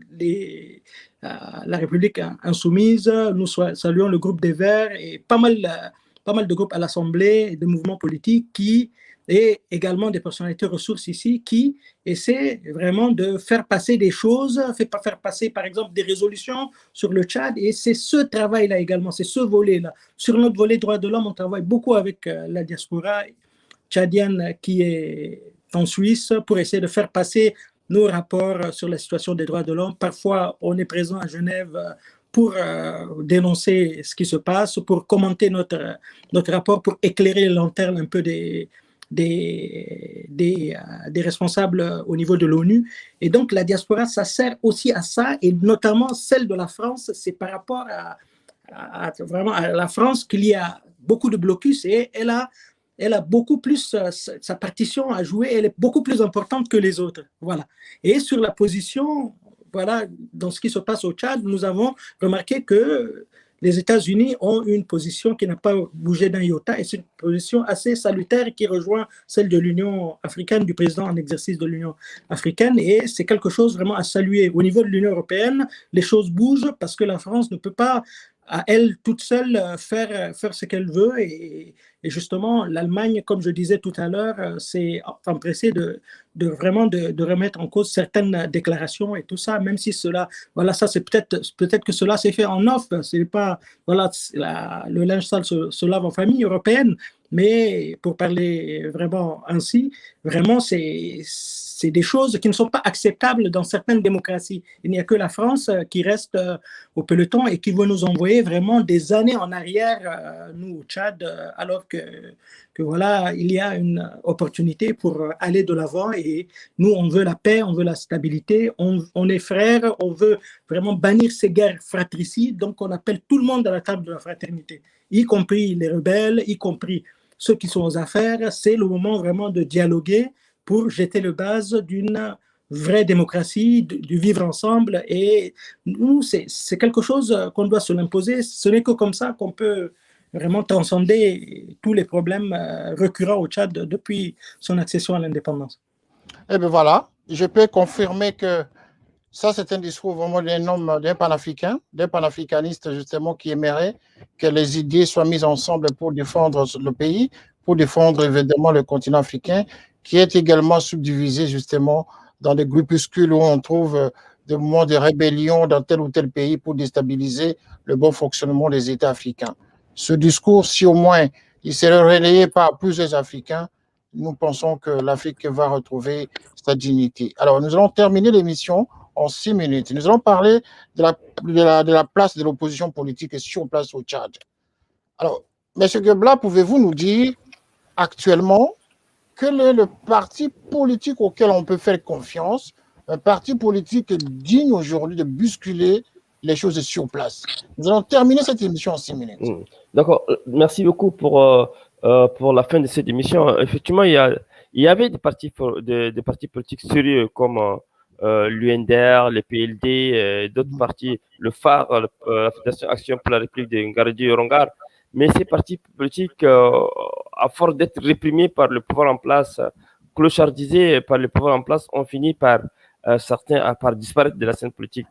la République insoumise, nous saluons le groupe des Verts et pas mal de groupes à l'Assemblée, de mouvements politiques et également des personnalités ressources ici qui essaient vraiment de faire passer des choses, faire passer par exemple des résolutions sur le Tchad, et c'est ce travail-là également, c'est ce volet-là. Sur notre volet droits de l'homme, on travaille beaucoup avec la diaspora tchadienne qui est en Suisse pour essayer de faire passer nos rapports sur la situation des droits de l'homme. Parfois, on est présent à Genève pour dénoncer ce qui se passe, pour commenter notre rapport, pour éclairer les lanternes un peu des responsables au niveau de l'ONU. Et donc, la diaspora, ça sert aussi à ça, et notamment celle de la France, c'est par rapport vraiment à la France qu'il y a beaucoup de blocus, et elle a beaucoup plus, sa partition à jouer, elle est beaucoup plus importante que les autres. Voilà. Et sur la position, voilà, dans ce qui se passe au Tchad, nous avons remarqué que les États-Unis ont une position qui n'a pas bougé d'un iota, et c'est une position assez salutaire qui rejoint celle de l'Union africaine, du président en exercice de l'Union africaine, et c'est quelque chose vraiment à saluer. Au niveau de l'Union européenne, les choses bougent parce que la France ne peut pas à elle toute seule faire ce qu'elle veut, et justement l'Allemagne, comme je disais tout à l'heure, s'est empressée de vraiment de remettre en cause certaines déclarations et tout ça, même si cela, voilà, ça c'est peut-être que cela s'est fait en off, c'est pas, voilà, le linge sale se lave en famille européenne, mais pour parler vraiment ainsi, vraiment c'est des choses qui ne sont pas acceptables dans certaines démocraties. Il n'y a que la France qui reste au peloton et qui veut nous envoyer vraiment des années en arrière, nous au Tchad, alors que voilà, il y a une opportunité pour aller de l'avant, et nous, on veut la paix, on veut la stabilité, on est frères, on veut vraiment bannir ces guerres fratricides, donc on appelle tout le monde à la table de la fraternité, y compris les rebelles, y compris ceux qui sont aux affaires. C'est le moment vraiment de dialoguer pour jeter le base d'une vraie démocratie, du vivre ensemble. Et nous, c'est quelque chose qu'on doit se l'imposer. Ce n'est que comme ça qu'on peut vraiment transcender tous les problèmes récurrents au Tchad depuis son accession à l'indépendance. Eh bien voilà, je peux confirmer que ça, c'est un discours vraiment d'un panafricain, d'un panafricaniste justement qui aimerait que les idées soient mises ensemble pour défendre le pays, pour défendre évidemment le continent africain, qui est également subdivisé justement dans des groupuscules où on trouve des moments de rébellion dans tel ou tel pays pour déstabiliser le bon fonctionnement des États africains. Ce discours, si au moins il serait relayé par plusieurs Africains, nous pensons que l'Afrique va retrouver sa dignité. Alors, nous allons terminer l'émission en 6 minutes. Nous allons parler de la place de l'opposition politique sur place au Tchad. Alors, M. Gebla, pouvez-vous nous dire actuellement quel est le parti politique auquel on peut faire confiance, un parti politique digne aujourd'hui de bousculer les choses sur place? Nous allons terminer cette émission en 6 minutes. D'accord. Merci beaucoup pour la fin de cette émission. Effectivement, il y avait des partis politiques sérieux comme l'UNDR, le PLD, d'autres partis, le phare, la Fédération Action pour la République de Ngardi Rongar. Mais ces partis politiques, à force d'être réprimés par le pouvoir en place, clochardisés par le pouvoir en place, ont fini par certains par disparaître de la scène politique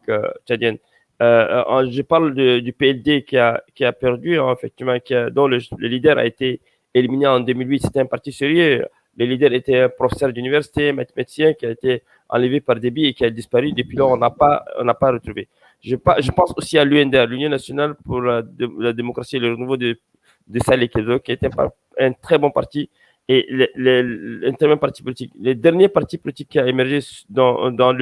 tchadienne. Je parle du PLD qui a perdu, hein, effectivement, dont le leader a été éliminé en 2008. C'était un parti sérieux. Le leader était un professeur d'université, médecin, qui a été enlevé par Déby et qui a disparu. Depuis lors, on n'a pas retrouvé. Je pense aussi à l'UNDR, l'Union nationale pour la démocratie et le renouveau de Saleh Kezo, qui était un très bon parti et un très bon parti politique. Les derniers partis politiques qui a émergé dans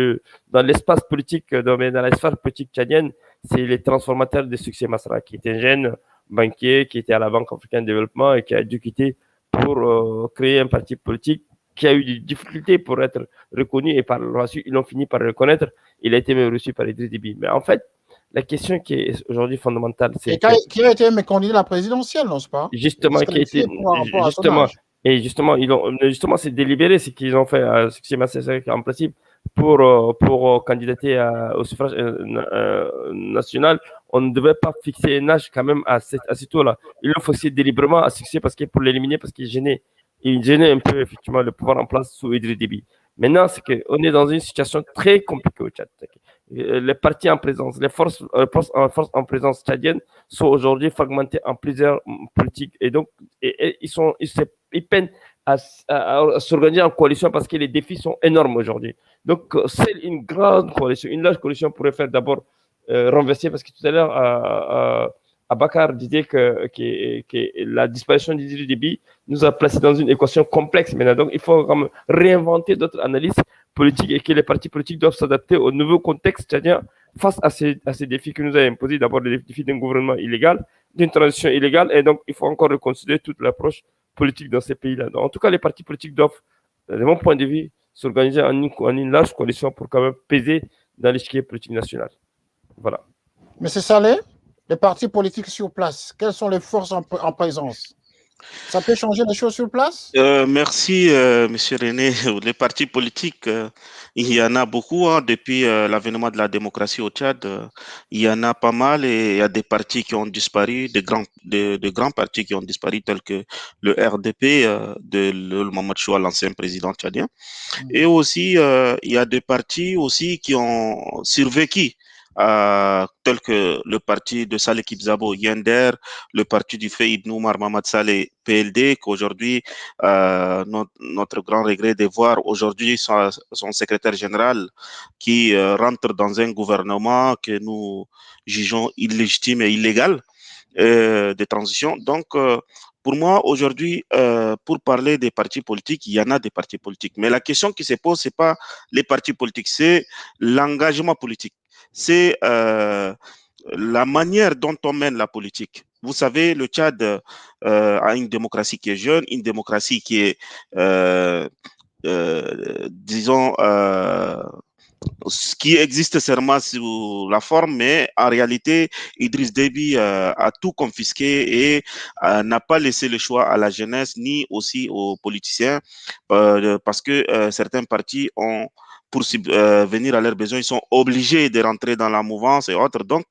l'espace politique, dans la sphère politique tchadienne, c'est les transformateurs de Succès Masra, qui est un jeune banquier qui était à la Banque africaine de développement et qui a dû quitter pour créer un parti politique qui a eu des difficultés pour être reconnu, et par la suite, ils ont fini par le reconnaître. Il a été même reçu par Idriss Déby. Mais en fait, la question qui est aujourd'hui fondamentale, Et c'est que qui a été même candidat à la présidentielle, n'est-ce pas? justement, qui a été, Disqualifié par rapport à son justement, âge. et justement, c'est délibéré, c'est qu'ils ont fait un succès massif en principe pour candidater au suffrage national. On ne devait pas fixer un âge quand même à ce taux-là. Il faut fixer délibérément à succès parce que pour l'éliminer, parce qu'il gênait un peu effectivement le pouvoir en place sous Idriss Déby. Maintenant, c'est qu'on est dans une situation très compliquée au Tchad. Les partis en présence, les forces en présence tchadienne sont aujourd'hui fragmentées en plusieurs politiques et donc ils peinent à s'organiser en coalition parce que les défis sont énormes aujourd'hui. Donc, seule une grande coalition, une large coalition pourrait faire d'abord renverser, parce que tout à l'heure, Abakar disait que la disparition d'Idriss Déby nous a placés dans une équation complexe maintenant. Donc, il faut réinventer d'autres analyses politiques et que les partis politiques doivent s'adapter au nouveau contexte tchadien face à ces défis que nous a imposés. D'abord, les défis d'un gouvernement illégal, d'une transition illégale, et donc il faut encore reconsidérer toute l'approche politique dans ces pays-là. Donc, en tout cas, les partis politiques doivent, de mon point de vue, s'organiser en une large coalition pour quand même peser dans l'échiquier politique national. Voilà. Monsieur Saleh, les partis politiques sur place, quelles sont les forces en présence? Ça peut changer les choses sur place? Merci, Monsieur René. Les partis politiques, il y en a beaucoup depuis l'avènement de la démocratie au Tchad. Il y en a pas mal et il y a des partis qui ont disparu, de grands partis qui ont disparu, tels que le RDP de Mamadou Choua, l'ancien président tchadien. Et aussi, il y a des partis aussi qui ont survécu. Tels que le parti de Saleh Kibzabo, Yender, le parti du fait Ibn Omar Mamad Saleh, PLD, qu'aujourd'hui, notre grand regret de voir aujourd'hui son secrétaire général qui rentre dans un gouvernement que nous jugeons illégitime et illégal de transition. Donc, pour moi, aujourd'hui, pour parler des partis politiques, il y en a des partis politiques. Mais la question qui se pose, c'est pas les partis politiques, c'est l'engagement politique. C'est la manière dont on mène la politique. Vous savez, le Tchad a une démocratie qui est jeune, une démocratie qui est, disons, ce qui existe seulement sous la forme, mais en réalité, Idriss Déby a tout confisqué et n'a pas laissé le choix à la jeunesse ni aussi aux politiciens parce que certains partis ont, pour venir à leurs besoins, ils sont obligés de rentrer dans la mouvance et autres. Donc,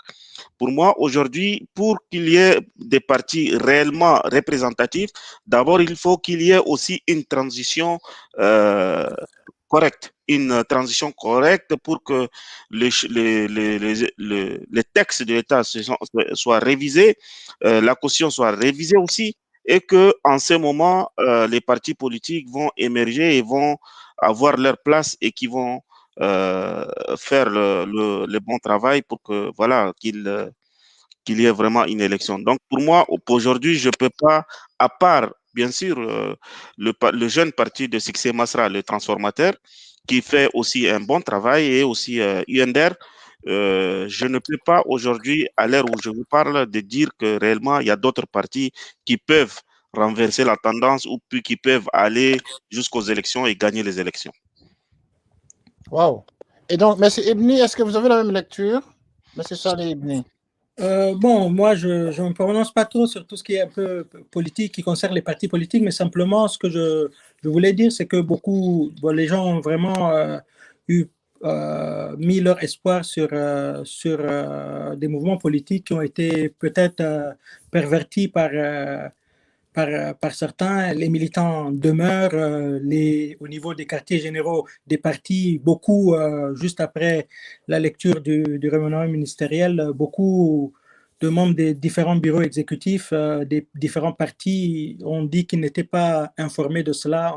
pour moi, aujourd'hui, pour qu'il y ait des partis réellement représentatifs, d'abord, il faut qu'il y ait aussi une transition correcte, une transition correcte pour que les textes de l'État soient révisés, la caution soit révisée aussi, et que en ce moment, les partis politiques vont émerger et vont avoir leur place et qui vont faire le bon travail pour que voilà qu'il y ait vraiment une élection. Donc pour moi, aujourd'hui, je peux pas, à part bien sûr le jeune parti de Succès Masra, le transformateur, qui fait aussi un bon travail, et aussi UNDR, je ne peux pas aujourd'hui, à l'heure où je vous parle, de dire que réellement il y a d'autres partis qui peuvent renverser la tendance ou puis qui peuvent aller jusqu'aux élections et gagner les élections. Wow. Et donc, M. Ibni, est-ce que vous avez la même lecture, M. Saleh Ibni? Bon, moi, je ne me prononce pas trop sur tout ce qui est un peu politique, qui concerne les partis politiques, mais simplement, ce que je voulais dire, c'est que les gens ont vraiment mis leur espoir sur des mouvements politiques qui ont été peut-être pervertis par certains. Les militants demeurent au niveau des quartiers généraux des partis, beaucoup, juste après la lecture du remaniement ministériel, beaucoup de membres des différents bureaux exécutifs des différents partis ont dit qu'ils n'étaient pas informés de cela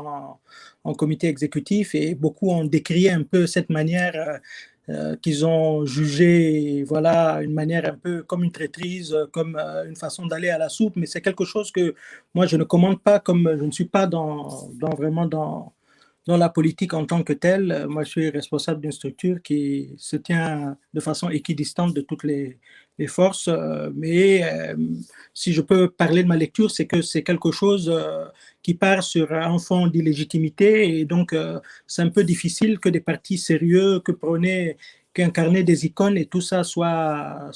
en comité exécutif, et beaucoup ont décrié un peu cette manière qu'ils ont jugé, voilà, une manière un peu comme une traîtrise, comme une façon d'aller à la soupe, mais c'est quelque chose que moi je ne commande pas, comme je ne suis pas vraiment dans la politique en tant que telle. Moi je suis responsable d'une structure qui se tient de façon équidistante de toutes les forces, mais si je peux parler de ma lecture, c'est que c'est quelque chose qui part sur un fond d'illégitimité, et donc c'est un peu difficile que des partis sérieux que prônaient qu'incarner des icônes et tout ça soit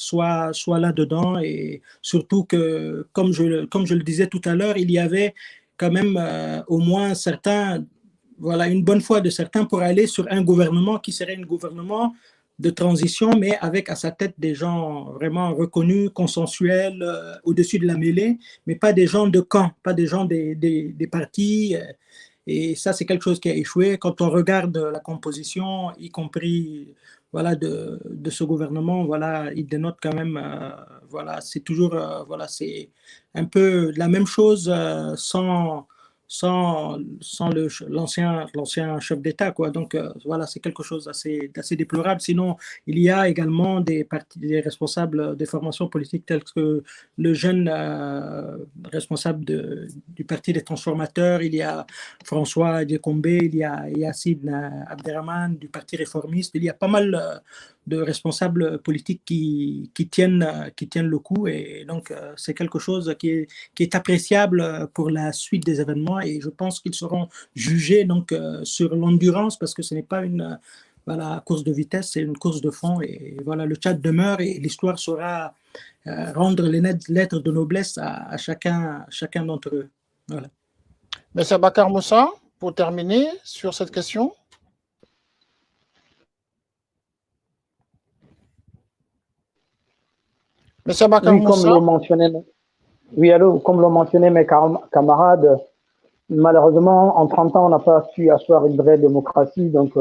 là-dedans. Et surtout que, comme je le disais tout à l'heure, il y avait quand même au moins certains, voilà, une bonne foi de certains pour aller sur un gouvernement qui serait un gouvernement de transition, mais avec à sa tête des gens vraiment reconnus, consensuels, au-dessus de la mêlée, mais pas des gens de camp, pas des gens des partis. Et ça, c'est quelque chose qui a échoué. Quand on regarde la composition, y compris voilà, de ce gouvernement, voilà, il dénote quand même, voilà, c'est toujours, voilà, c'est un peu la même chose sans l'ancien chef d'État, quoi. Donc, voilà, c'est quelque chose d'assez déplorable. Sinon, il y a également des responsables des formations politiques tels que le jeune responsable du Parti des transformateurs, il y a François Djekombé, il y a Yassine Abderrahmane du Parti réformiste. Il y a pas mal de responsables politiques qui tiennent le coup. Et donc, c'est quelque chose qui est appréciable pour la suite des événements. Et je pense qu'ils seront jugés donc, sur l'endurance parce que ce n'est pas une voilà, course de vitesse, c'est une course de fond. Et voilà, le Tchad demeure et l'histoire saura rendre les lettres de noblesse à chacun d'entre eux. Voilà. Monsieur Bakar Moussa, pour terminer sur cette question. Monsieur Bakar Moussa. Comme l'ont mentionné mes camarades, malheureusement, en 30 ans, on n'a pas su asseoir une vraie démocratie. Donc,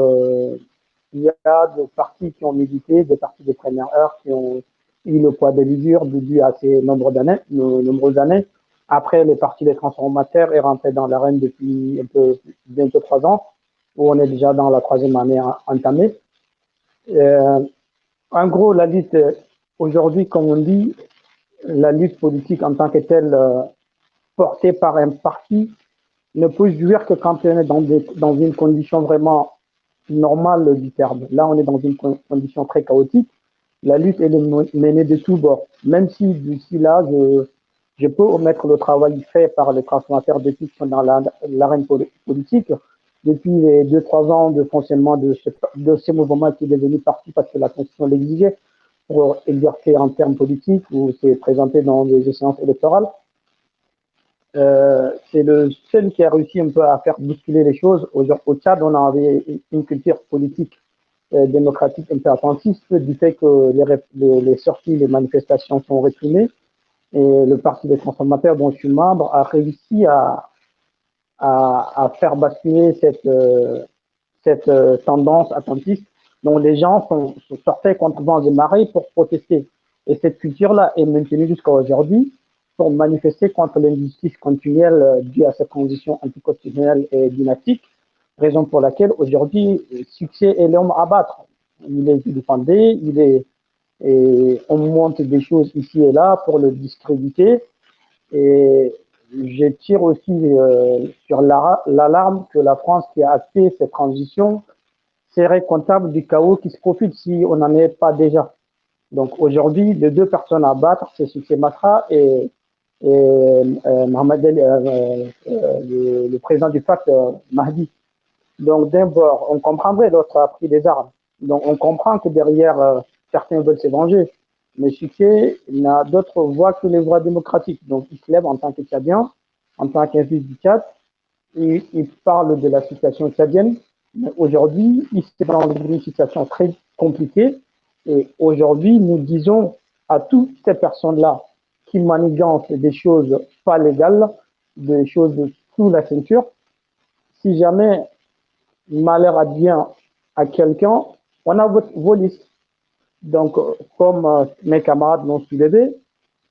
il y a des partis qui ont milité, des partis de première heure qui ont eu le poids de l'usure dû à ces nombreuses années. Après, les partis des transformateurs est rentré dans l'arène depuis bientôt 3 ans, où on est déjà dans la 3e année entamée. En gros, la lutte, aujourd'hui, comme on dit, la lutte politique en tant que telle, portée par un parti, ne peut jouir que quand on est dans une condition vraiment normale du terme. Là, on est dans une condition très chaotique. La lutte est menée de tous bords. Même si d'ici là, je peux omettre le travail fait par les transformateurs depuis qu'ils sont dans l'arène politique, depuis les 2-3 ans de fonctionnement de ce mouvement qui est devenu parti parce que la Constitution l'exigeait pour exercer en termes politiques ou se présenter dans des échéances électorales. C'est le seul qui a réussi un peu à faire bousculer les choses. Au Tchad, on avait une culture politique démocratique un peu attentiste du fait que les sorties, les manifestations sont réprimées. Et le Parti des transformateurs, dont je suis membre, a réussi à faire basculer cette tendance attentiste dont les gens sortaient contre vents et marées pour protester. Et cette culture-là est maintenue jusqu'à aujourd'hui pour manifester contre l'injustice continuelle due à cette transition anticonstitutionnelle et dynastique, raison pour laquelle aujourd'hui, le succès est l'homme à battre. Il est défendu, et on monte des choses ici et là pour le discréditer. Et je tire aussi sur l'alarme que la France, qui a acté cette transition, serait comptable du chaos qui se profile si on n'en est pas déjà. Donc aujourd'hui, les 2 personnes à battre, c'est Succès Masra et Mohamed le président du FAC, Mahdi. Donc d'un bord, on comprendrait, l'autre a pris des armes. Donc on comprend que derrière, certains veulent se venger. Mais Succès n'a d'autre voie que les voies démocratiques. Donc il se lève en tant que Tchadien, en tant qu'un fils du Tchad, et il parle de la situation tchadienne. Mais aujourd'hui, il se dans une situation très compliquée. Et aujourd'hui, nous disons à toutes ces personnes-là qui manigancent des choses pas légales, des choses sous la ceinture, si jamais malheur advient à quelqu'un, on a vos listes. Donc, comme mes camarades l'ont soulevé,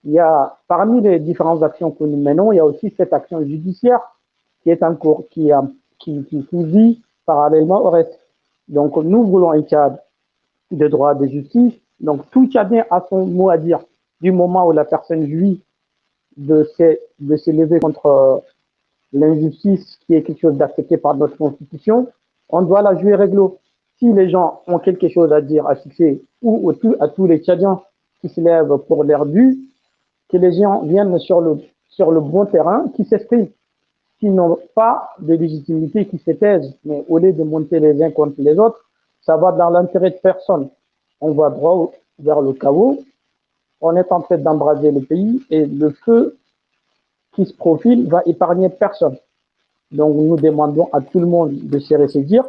il y a, parmi les différentes actions que nous menons, il y a aussi cette action judiciaire qui est en cours, qui vit parallèlement au reste. Donc, nous voulons un Tchad de droit, de justice. Donc, tout Tchadien a son mot à dire du moment où la personne jouit de s'élever contre l'injustice, qui est quelque chose d'accepté par notre Constitution. On doit la jouer réglo. Si les gens ont quelque chose à dire à Succès ou à tous les Tchadiens qui se lèvent pour leur dû, que les gens viennent sur le bon terrain, qui s'expriment, qui n'ont pas de légitimité, qui se taisent, mais au lieu de monter les uns contre les autres, ça va dans l'intérêt de personne. on va droit vers le chaos. On est en train d'embraser le pays et le feu qui se profile va épargner personne. Donc, nous demandons à tout le monde de se ressaisir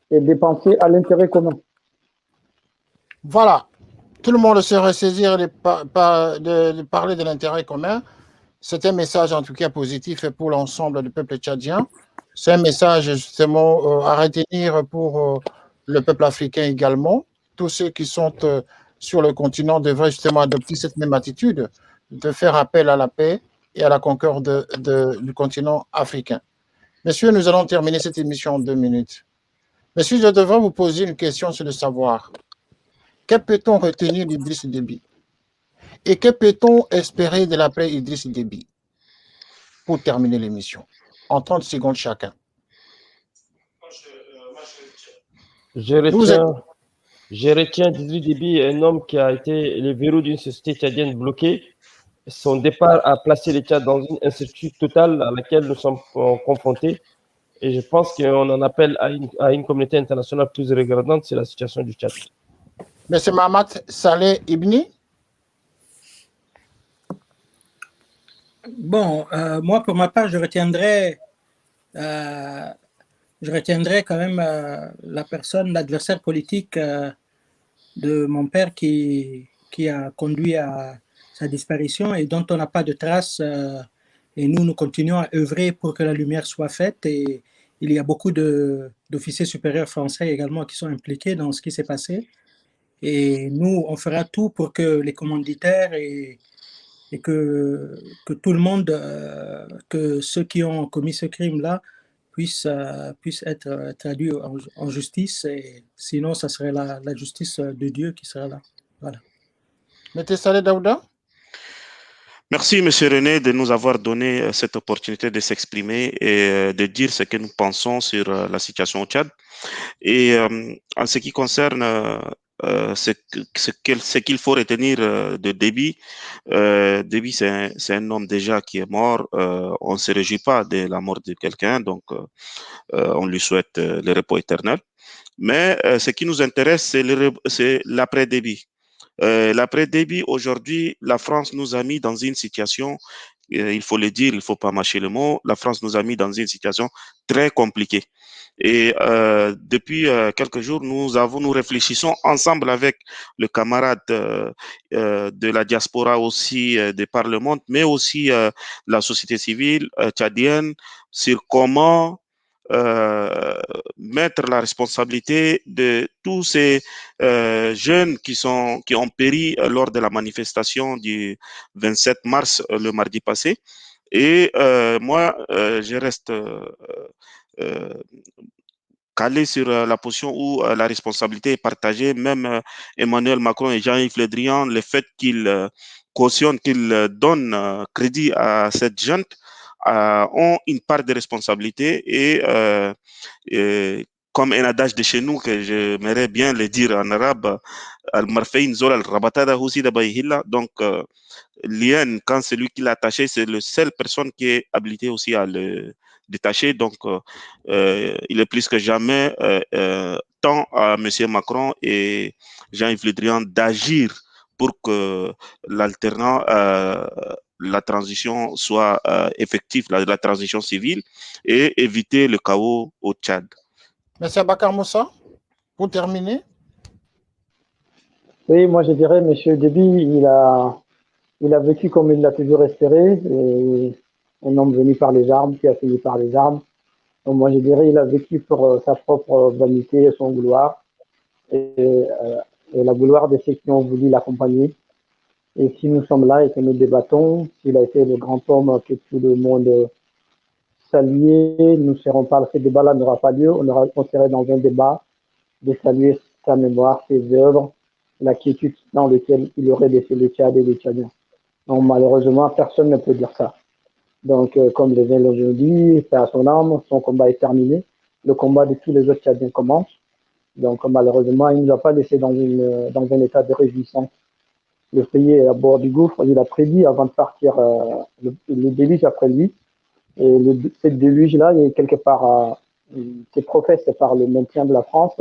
et de penser à l'intérêt commun. Voilà. Tout le monde se ressaisir de parler de l'intérêt commun. C'est un message en tout cas positif pour l'ensemble du peuple tchadien. C'est un message justement à retenir pour le peuple africain également. Tous ceux qui sont sur le continent devraient justement adopter cette même attitude de faire appel à la paix et à la concorde du continent africain. Messieurs, nous allons terminer cette émission en 2 minutes. Messieurs, je devrais vous poser une question sur le savoir. Que peut-on retenir d'Idriss Déby? Et que peut-on espérer de l'après Idriss Déby? Pour terminer l'émission, en 30 secondes chacun. Je retiens d'Idriss Déby, un homme qui a été le verrou d'une société tchadienne bloquée. Son départ a placé le Tchad dans une incertitude totale à laquelle nous sommes confrontés. Et je pense qu'on en appelle à une communauté internationale plus regardante, c'est la situation du Tchad. Monsieur Mahamat Saleh Ibni. Bon, moi, pour ma part, je retiendrai quand même la personne, l'adversaire politique de mon père qui a conduit à sa disparition et dont on n'a pas de traces. Et nous continuons à œuvrer pour que la lumière soit faite. Et il y a beaucoup d'officiers supérieurs français également qui sont impliqués dans ce qui s'est passé. Et nous, on fera tout pour que les commanditaires et que tout le monde, que ceux qui ont commis ce crime-là puissent être traduits en justice. Et sinon, ça serait la justice de Dieu qui sera là. Voilà. Mettez Saleh Daouda. Merci, M. René, de nous avoir donné cette opportunité de s'exprimer et de dire ce que nous pensons sur la situation au Tchad. Et en ce qui concerne ce qu'il faut retenir de Déby, Déby, c'est un homme déjà qui est mort. On ne se réjouit pas de la mort de quelqu'un, donc on lui souhaite le repos éternel. Mais ce qui nous intéresse, c'est l'après-Déby. L'après-Déby, aujourd'hui, la France nous a mis dans une situation, il faut le dire, il ne faut pas mâcher le mot, la France nous a mis dans une situation très compliquée. Et depuis quelques jours, nous réfléchissons ensemble avec le camarade de la diaspora aussi des parlements, mais aussi la société civile tchadienne sur comment mettre la responsabilité de tous ces jeunes qui ont péri lors de la manifestation du 27 mars, le mardi passé. Et moi, je reste calé sur la position où la responsabilité est partagée. Même Emmanuel Macron et Jean-Yves Le Drian, le fait qu'ils cautionnent, qu'ils donnent crédit à cette junte, ont une part de responsabilité et comme un adage de chez nous que j'aimerais bien le dire en arabe, donc l'IN, quand celui qui l'a attaché, c'est la seule personne qui est habilitée aussi à le détacher. Donc il est plus que jamais temps à M. Macron et Jean-Yves Le Drian d'agir pour que l'alternant la transition soit effective, la transition civile, et éviter le chaos au Tchad. Merci Abakar Moussa. Pour terminer. Oui, moi je dirais, M. Déby, il a vécu comme il l'a toujours espéré, et un homme venu par les armes, qui a fini par les armes. Donc moi je dirais, il a vécu pour sa propre vanité et son gloire, et la gloire de ceux qui ont voulu l'accompagner. Et si nous sommes là et que nous débattons, s'il a été le grand homme que tout le monde saluait, nous ne serons pas, ce débat-là n'aura pas lieu, on serait dans un débat de saluer sa mémoire, ses œuvres, la quiétude dans laquelle il aurait laissé le Tchad et les Tchadiens. Donc malheureusement, personne ne peut dire ça. Donc comme le vient aujourd'hui, fait à son âme, son combat est terminé, le combat de tous les autres Tchadiens commence. Donc malheureusement, il ne nous a pas laissé dans un état de réjouissance. Le pays est à bord du gouffre, il a prédit avant de partir le déluge après lui. Et cette déluge-là, est quelque part, c'est professé par le maintien de la France.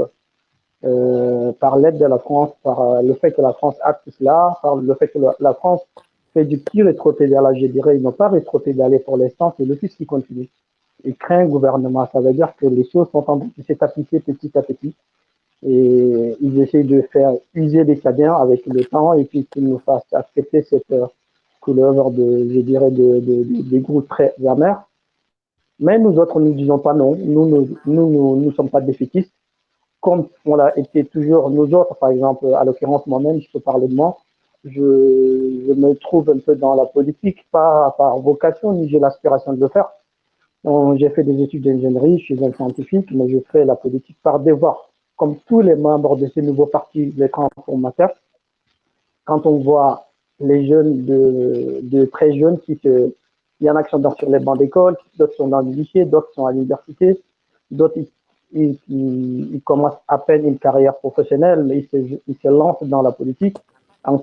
par l'aide de la France, par le fait que la France acte cela, par le fait que la France fait du petit rétropédalage, je dirais, ils n'ont pas rétropédalé pour l'instant, c'est l'office qui continue. Il crée un gouvernement, ça veut dire que les choses sont en train de s'appliquer petit à petit. Et ils essayent de faire user les Tchadiens avec le temps et puis qu'ils nous fassent accepter cette couleur je dirais, des goûts très amers. Mais nous autres, nous ne disons pas non. Nous sommes pas défaitistes. Comme on l'a été toujours, nous autres, par exemple, à l'occurrence moi-même, je peux parler de moi, je me trouve un peu dans la politique, pas par vocation, ni j'ai l'aspiration de le faire. J'ai fait des études d'ingénierie, je suis un scientifique, mais je fais la politique par devoir. Comme tous les membres de ces nouveaux partis, les transformateurs, quand on voit les jeunes de très jeunes il y en a qui sont sur les bancs d'école, d'autres sont dans le lycée, d'autres sont à l'université, d'autres ils commencent à peine une carrière professionnelle, mais ils se lancent dans la politique en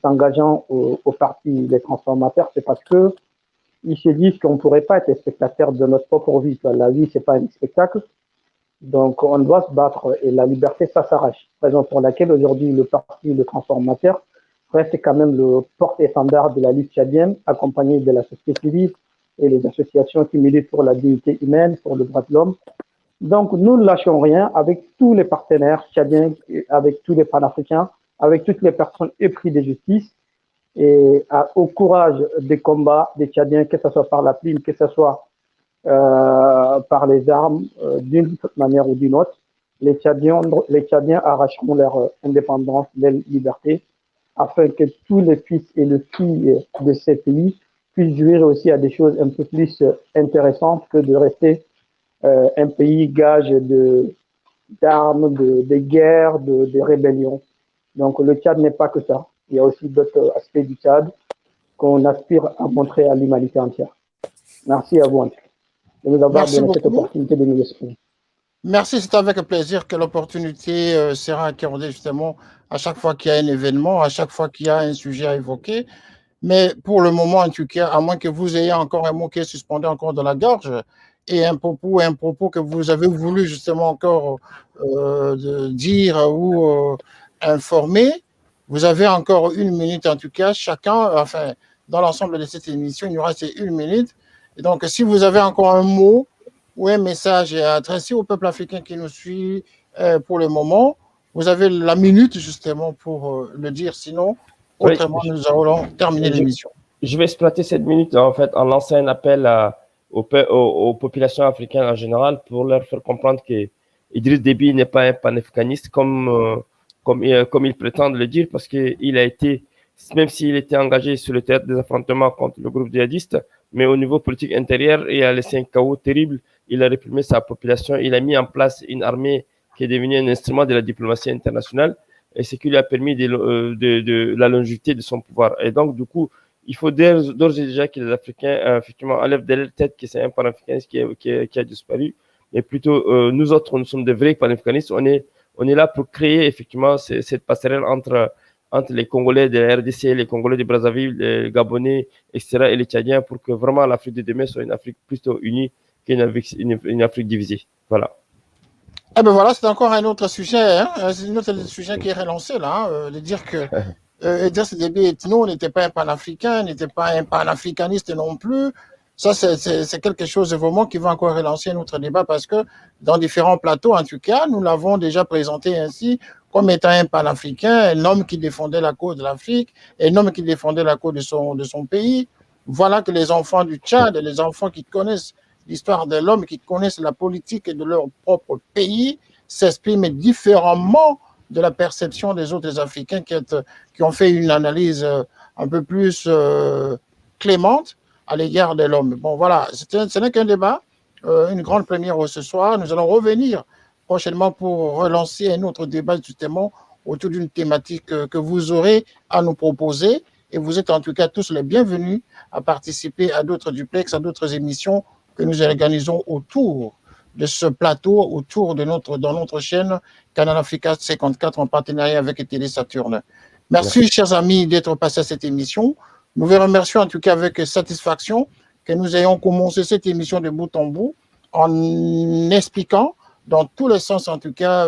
s'engageant au parti des transformateurs. C'est parce que ils se disent qu'on ne pourrait pas être spectateur de notre propre vie. La vie, c'est pas un spectacle. Donc, on doit se battre et la liberté, ça s'arrache. Raison pour laquelle aujourd'hui, le parti, le transformateur, reste quand même le porte-étendard de la lutte tchadienne, accompagné de la société civile et les associations qui militent pour la dignité humaine, pour le droit de l'homme. Donc, nous ne lâchons rien avec tous les partenaires tchadiens, avec tous les panafricains, avec toutes les personnes épris de justice et au courage des combats des Tchadiens, que ce soit par la plume, que ce soit par les armes, d'une manière ou d'une autre. Les Tchadiens arracheront leur indépendance, leur liberté, afin que tous les fils et les filles de ces pays puissent jouir aussi à des choses un peu plus intéressantes que de rester un pays gage d'armes, de guerres, de rébellions. Donc le Tchad n'est pas que ça. Il y a aussi d'autres aspects du Tchad qu'on aspire à montrer à l'humanité entière. Merci à vous de nous avoir donné cette opportunité de nous exprimer. Merci, c'est avec plaisir que l'opportunité sera accordée justement à chaque fois qu'il y a un événement, à chaque fois qu'il y a un sujet à évoquer. Mais pour le moment, en tout cas, à moins que vous ayez encore un mot qui est suspendu encore dans la gorge et un propos que vous avez voulu justement encore dire ou informer, vous avez encore 1 minute en tout cas, chacun, enfin, dans l'ensemble de cette émission, il y aura ces 1 minute. Et donc, si vous avez encore un mot ou un message adressé au peuple africain qui nous suit pour le moment, vous avez la minute justement pour le dire. Sinon, autrement, nous allons terminer l'émission. Je vais exploiter cette minute en fait en lançant un appel aux populations africaines en général pour leur faire comprendre que Idriss Déby n'est pas un panafricaniste comme ils prétendent le dire, parce qu'il a été, même s'il était engagé sur le théâtre des affrontements contre le groupe djihadiste, mais au niveau politique intérieur, il a laissé un chaos terrible. Il a réprimé sa population. Il a mis en place une armée qui est devenue un instrument de la diplomatie internationale, et ce qui lui a permis de la longévité de son pouvoir. Et donc, du coup, il faut d'ores et déjà que les Africains, effectivement, enlèvent de leur tête que c'est un panafricaniste qui a disparu. Mais plutôt, nous autres, nous sommes des vrais panafricanistes. On est là pour créer, effectivement, cette passerelle entre les Congolais de la RDC, les Congolais de Brazzaville, les Gabonais, etc., et les Tchadiens, pour que vraiment l'Afrique de demain soit une Afrique plutôt unie qu'une Afrique divisée. Voilà. Eh ben voilà, c'est encore un autre sujet, hein, c'est un autre sujet qui est relancé là, de dire que Idriss Déby n'était pas un panafricain, n'était pas un panafricaniste non plus. Ça, c'est quelque chose vraiment qui va encore relancer notre débat, parce que dans différents plateaux, en tout cas, nous l'avons déjà présenté ainsi comme étant un panafricain, un homme qui défendait la cause de l'Afrique, un homme qui défendait la cause de son pays. Voilà que les enfants du Tchad, les enfants qui connaissent l'histoire de l'homme, qui connaissent la politique de leur propre pays, s'expriment différemment de la perception des autres Africains qui ont fait une analyse un peu plus clémente à l'égard de l'homme. Bon, voilà, ce n'est qu'un débat, une grande première ce soir. Nous allons revenir prochainement pour relancer un autre débat justement autour d'une thématique que vous aurez à nous proposer. Et vous êtes en tout cas tous les bienvenus à participer à d'autres duplex, à d'autres émissions que nous organisons autour de ce plateau, autour de notre chaîne Canal Africa 54 en partenariat avec Télé Saturne. Merci, chers amis, d'être passés à cette émission. Nous vous remercions en tout cas avec satisfaction que nous ayons commencé cette émission de bout en bout en expliquant dans tous les sens, en tout cas,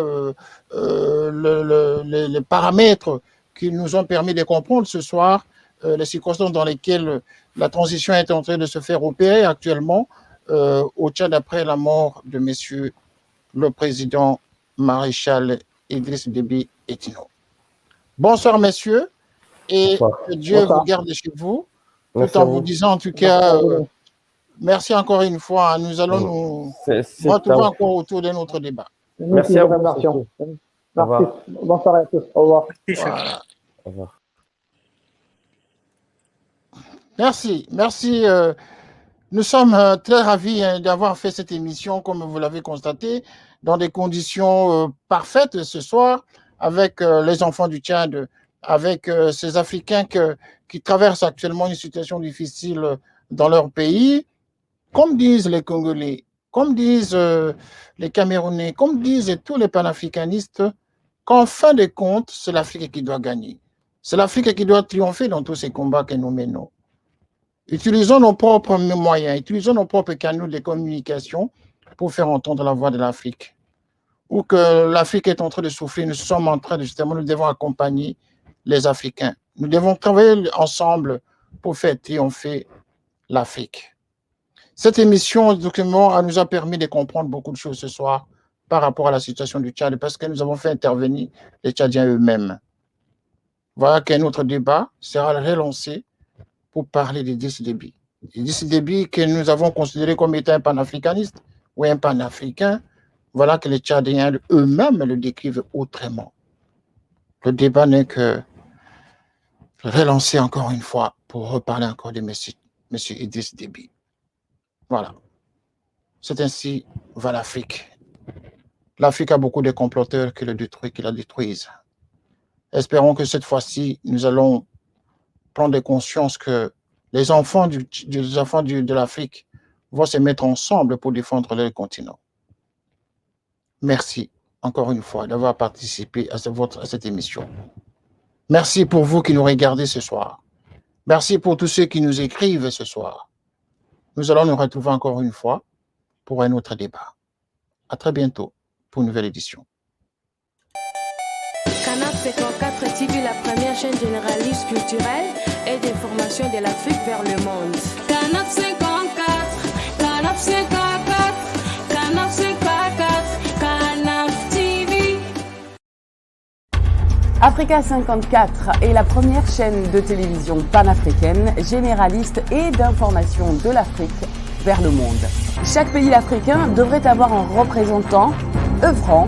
les paramètres qui nous ont permis de comprendre ce soir les circonstances dans lesquelles la transition est en train de se faire opérer actuellement au Tchad après la mort de monsieur le président maréchal Idriss Déby Itno. Bonsoir, messieurs, et que Dieu vous garde chez vous, tout en vous disant en tout cas, merci encore une fois. Nous allons nous retrouver encore autour de notre débat. Merci à vous. Merci. Bonsoir à tous. Au revoir. Voilà. Au revoir. Merci. Nous sommes très ravis d'avoir fait cette émission, comme vous l'avez constaté, dans des conditions parfaites ce soir, avec les enfants du Tchad, avec ces Africains qui traversent actuellement une situation difficile dans leur pays. Comme disent les Congolais, comme disent les Camerounais, comme disent tous les panafricanistes, qu'en fin de compte, c'est l'Afrique qui doit gagner. C'est l'Afrique qui doit triompher dans tous ces combats que nous menons. Utilisons nos propres moyens, utilisons nos propres canaux de communication pour faire entendre la voix de l'Afrique. Ou que l'Afrique est en train de souffrir, nous sommes en train de justement, nous devons accompagner les Africains. Nous devons travailler ensemble pour faire triompher l'Afrique. Cette émission document nous a permis de comprendre beaucoup de choses ce soir par rapport à la situation du Tchad, parce que nous avons fait intervenir les Tchadiens eux-mêmes. Voilà qu'un autre débat sera relancé pour parler d'Idriss Déby. Idriss Déby que nous avons considéré comme étant un panafricaniste ou un panafricain, voilà que les Tchadiens eux-mêmes le décrivent autrement. Le débat n'est que relancer encore une fois pour reparler encore de monsieur Idriss Déby. Voilà. C'est ainsi va l'Afrique. L'Afrique a beaucoup de comploteurs qui la détruisent. Espérons que cette fois-ci, nous allons prendre conscience que les enfants de l'Afrique vont se mettre ensemble pour défendre leur continent. Merci encore une fois d'avoir participé à cette émission. Merci pour vous qui nous regardez ce soir. Merci pour tous ceux qui nous écrivent ce soir. Nous allons nous retrouver encore une fois pour un autre débat. À très bientôt pour une nouvelle édition. Canap 54 TV, la première chaîne généraliste culturelle et d'information de l'Afrique vers le monde. Canap 54, Canap 54, Canap 54, Canap TV. Africa 54 est la première chaîne de télévision panafricaine, généraliste et d'information de l'Afrique vers le monde. Chaque pays africain devrait avoir un représentant œuvrant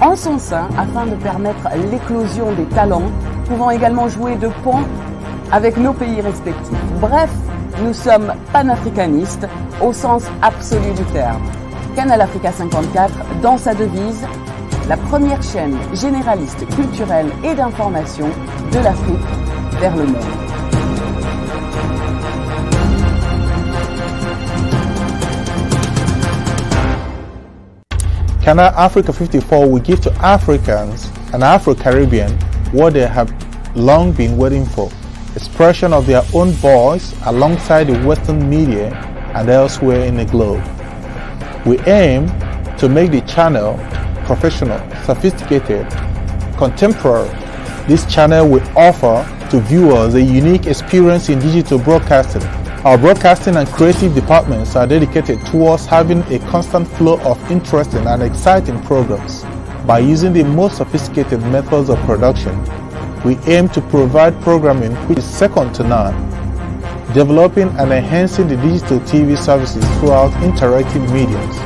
en son sein afin de permettre l'éclosion des talents, pouvant également jouer de pont avec nos pays respectifs. Bref, nous sommes panafricanistes au sens absolu du terme. Canal Africa 54, dans sa devise, la première chaîne généraliste culturelle et d'information de l'Afrique vers le monde. Canal Africa 54 will give to Africans and Afro-Caribbean what they have long been waiting for, expression of their own voice alongside the Western media and elsewhere in the globe. We aim to make the channel professional, sophisticated, contemporary. This channel will offer to viewers a unique experience in digital broadcasting. Our broadcasting and creative departments are dedicated towards having a constant flow of interesting and exciting programs. By using the most sophisticated methods of production, we aim to provide programming which is second to none, developing and enhancing the digital TV services throughout interactive mediums.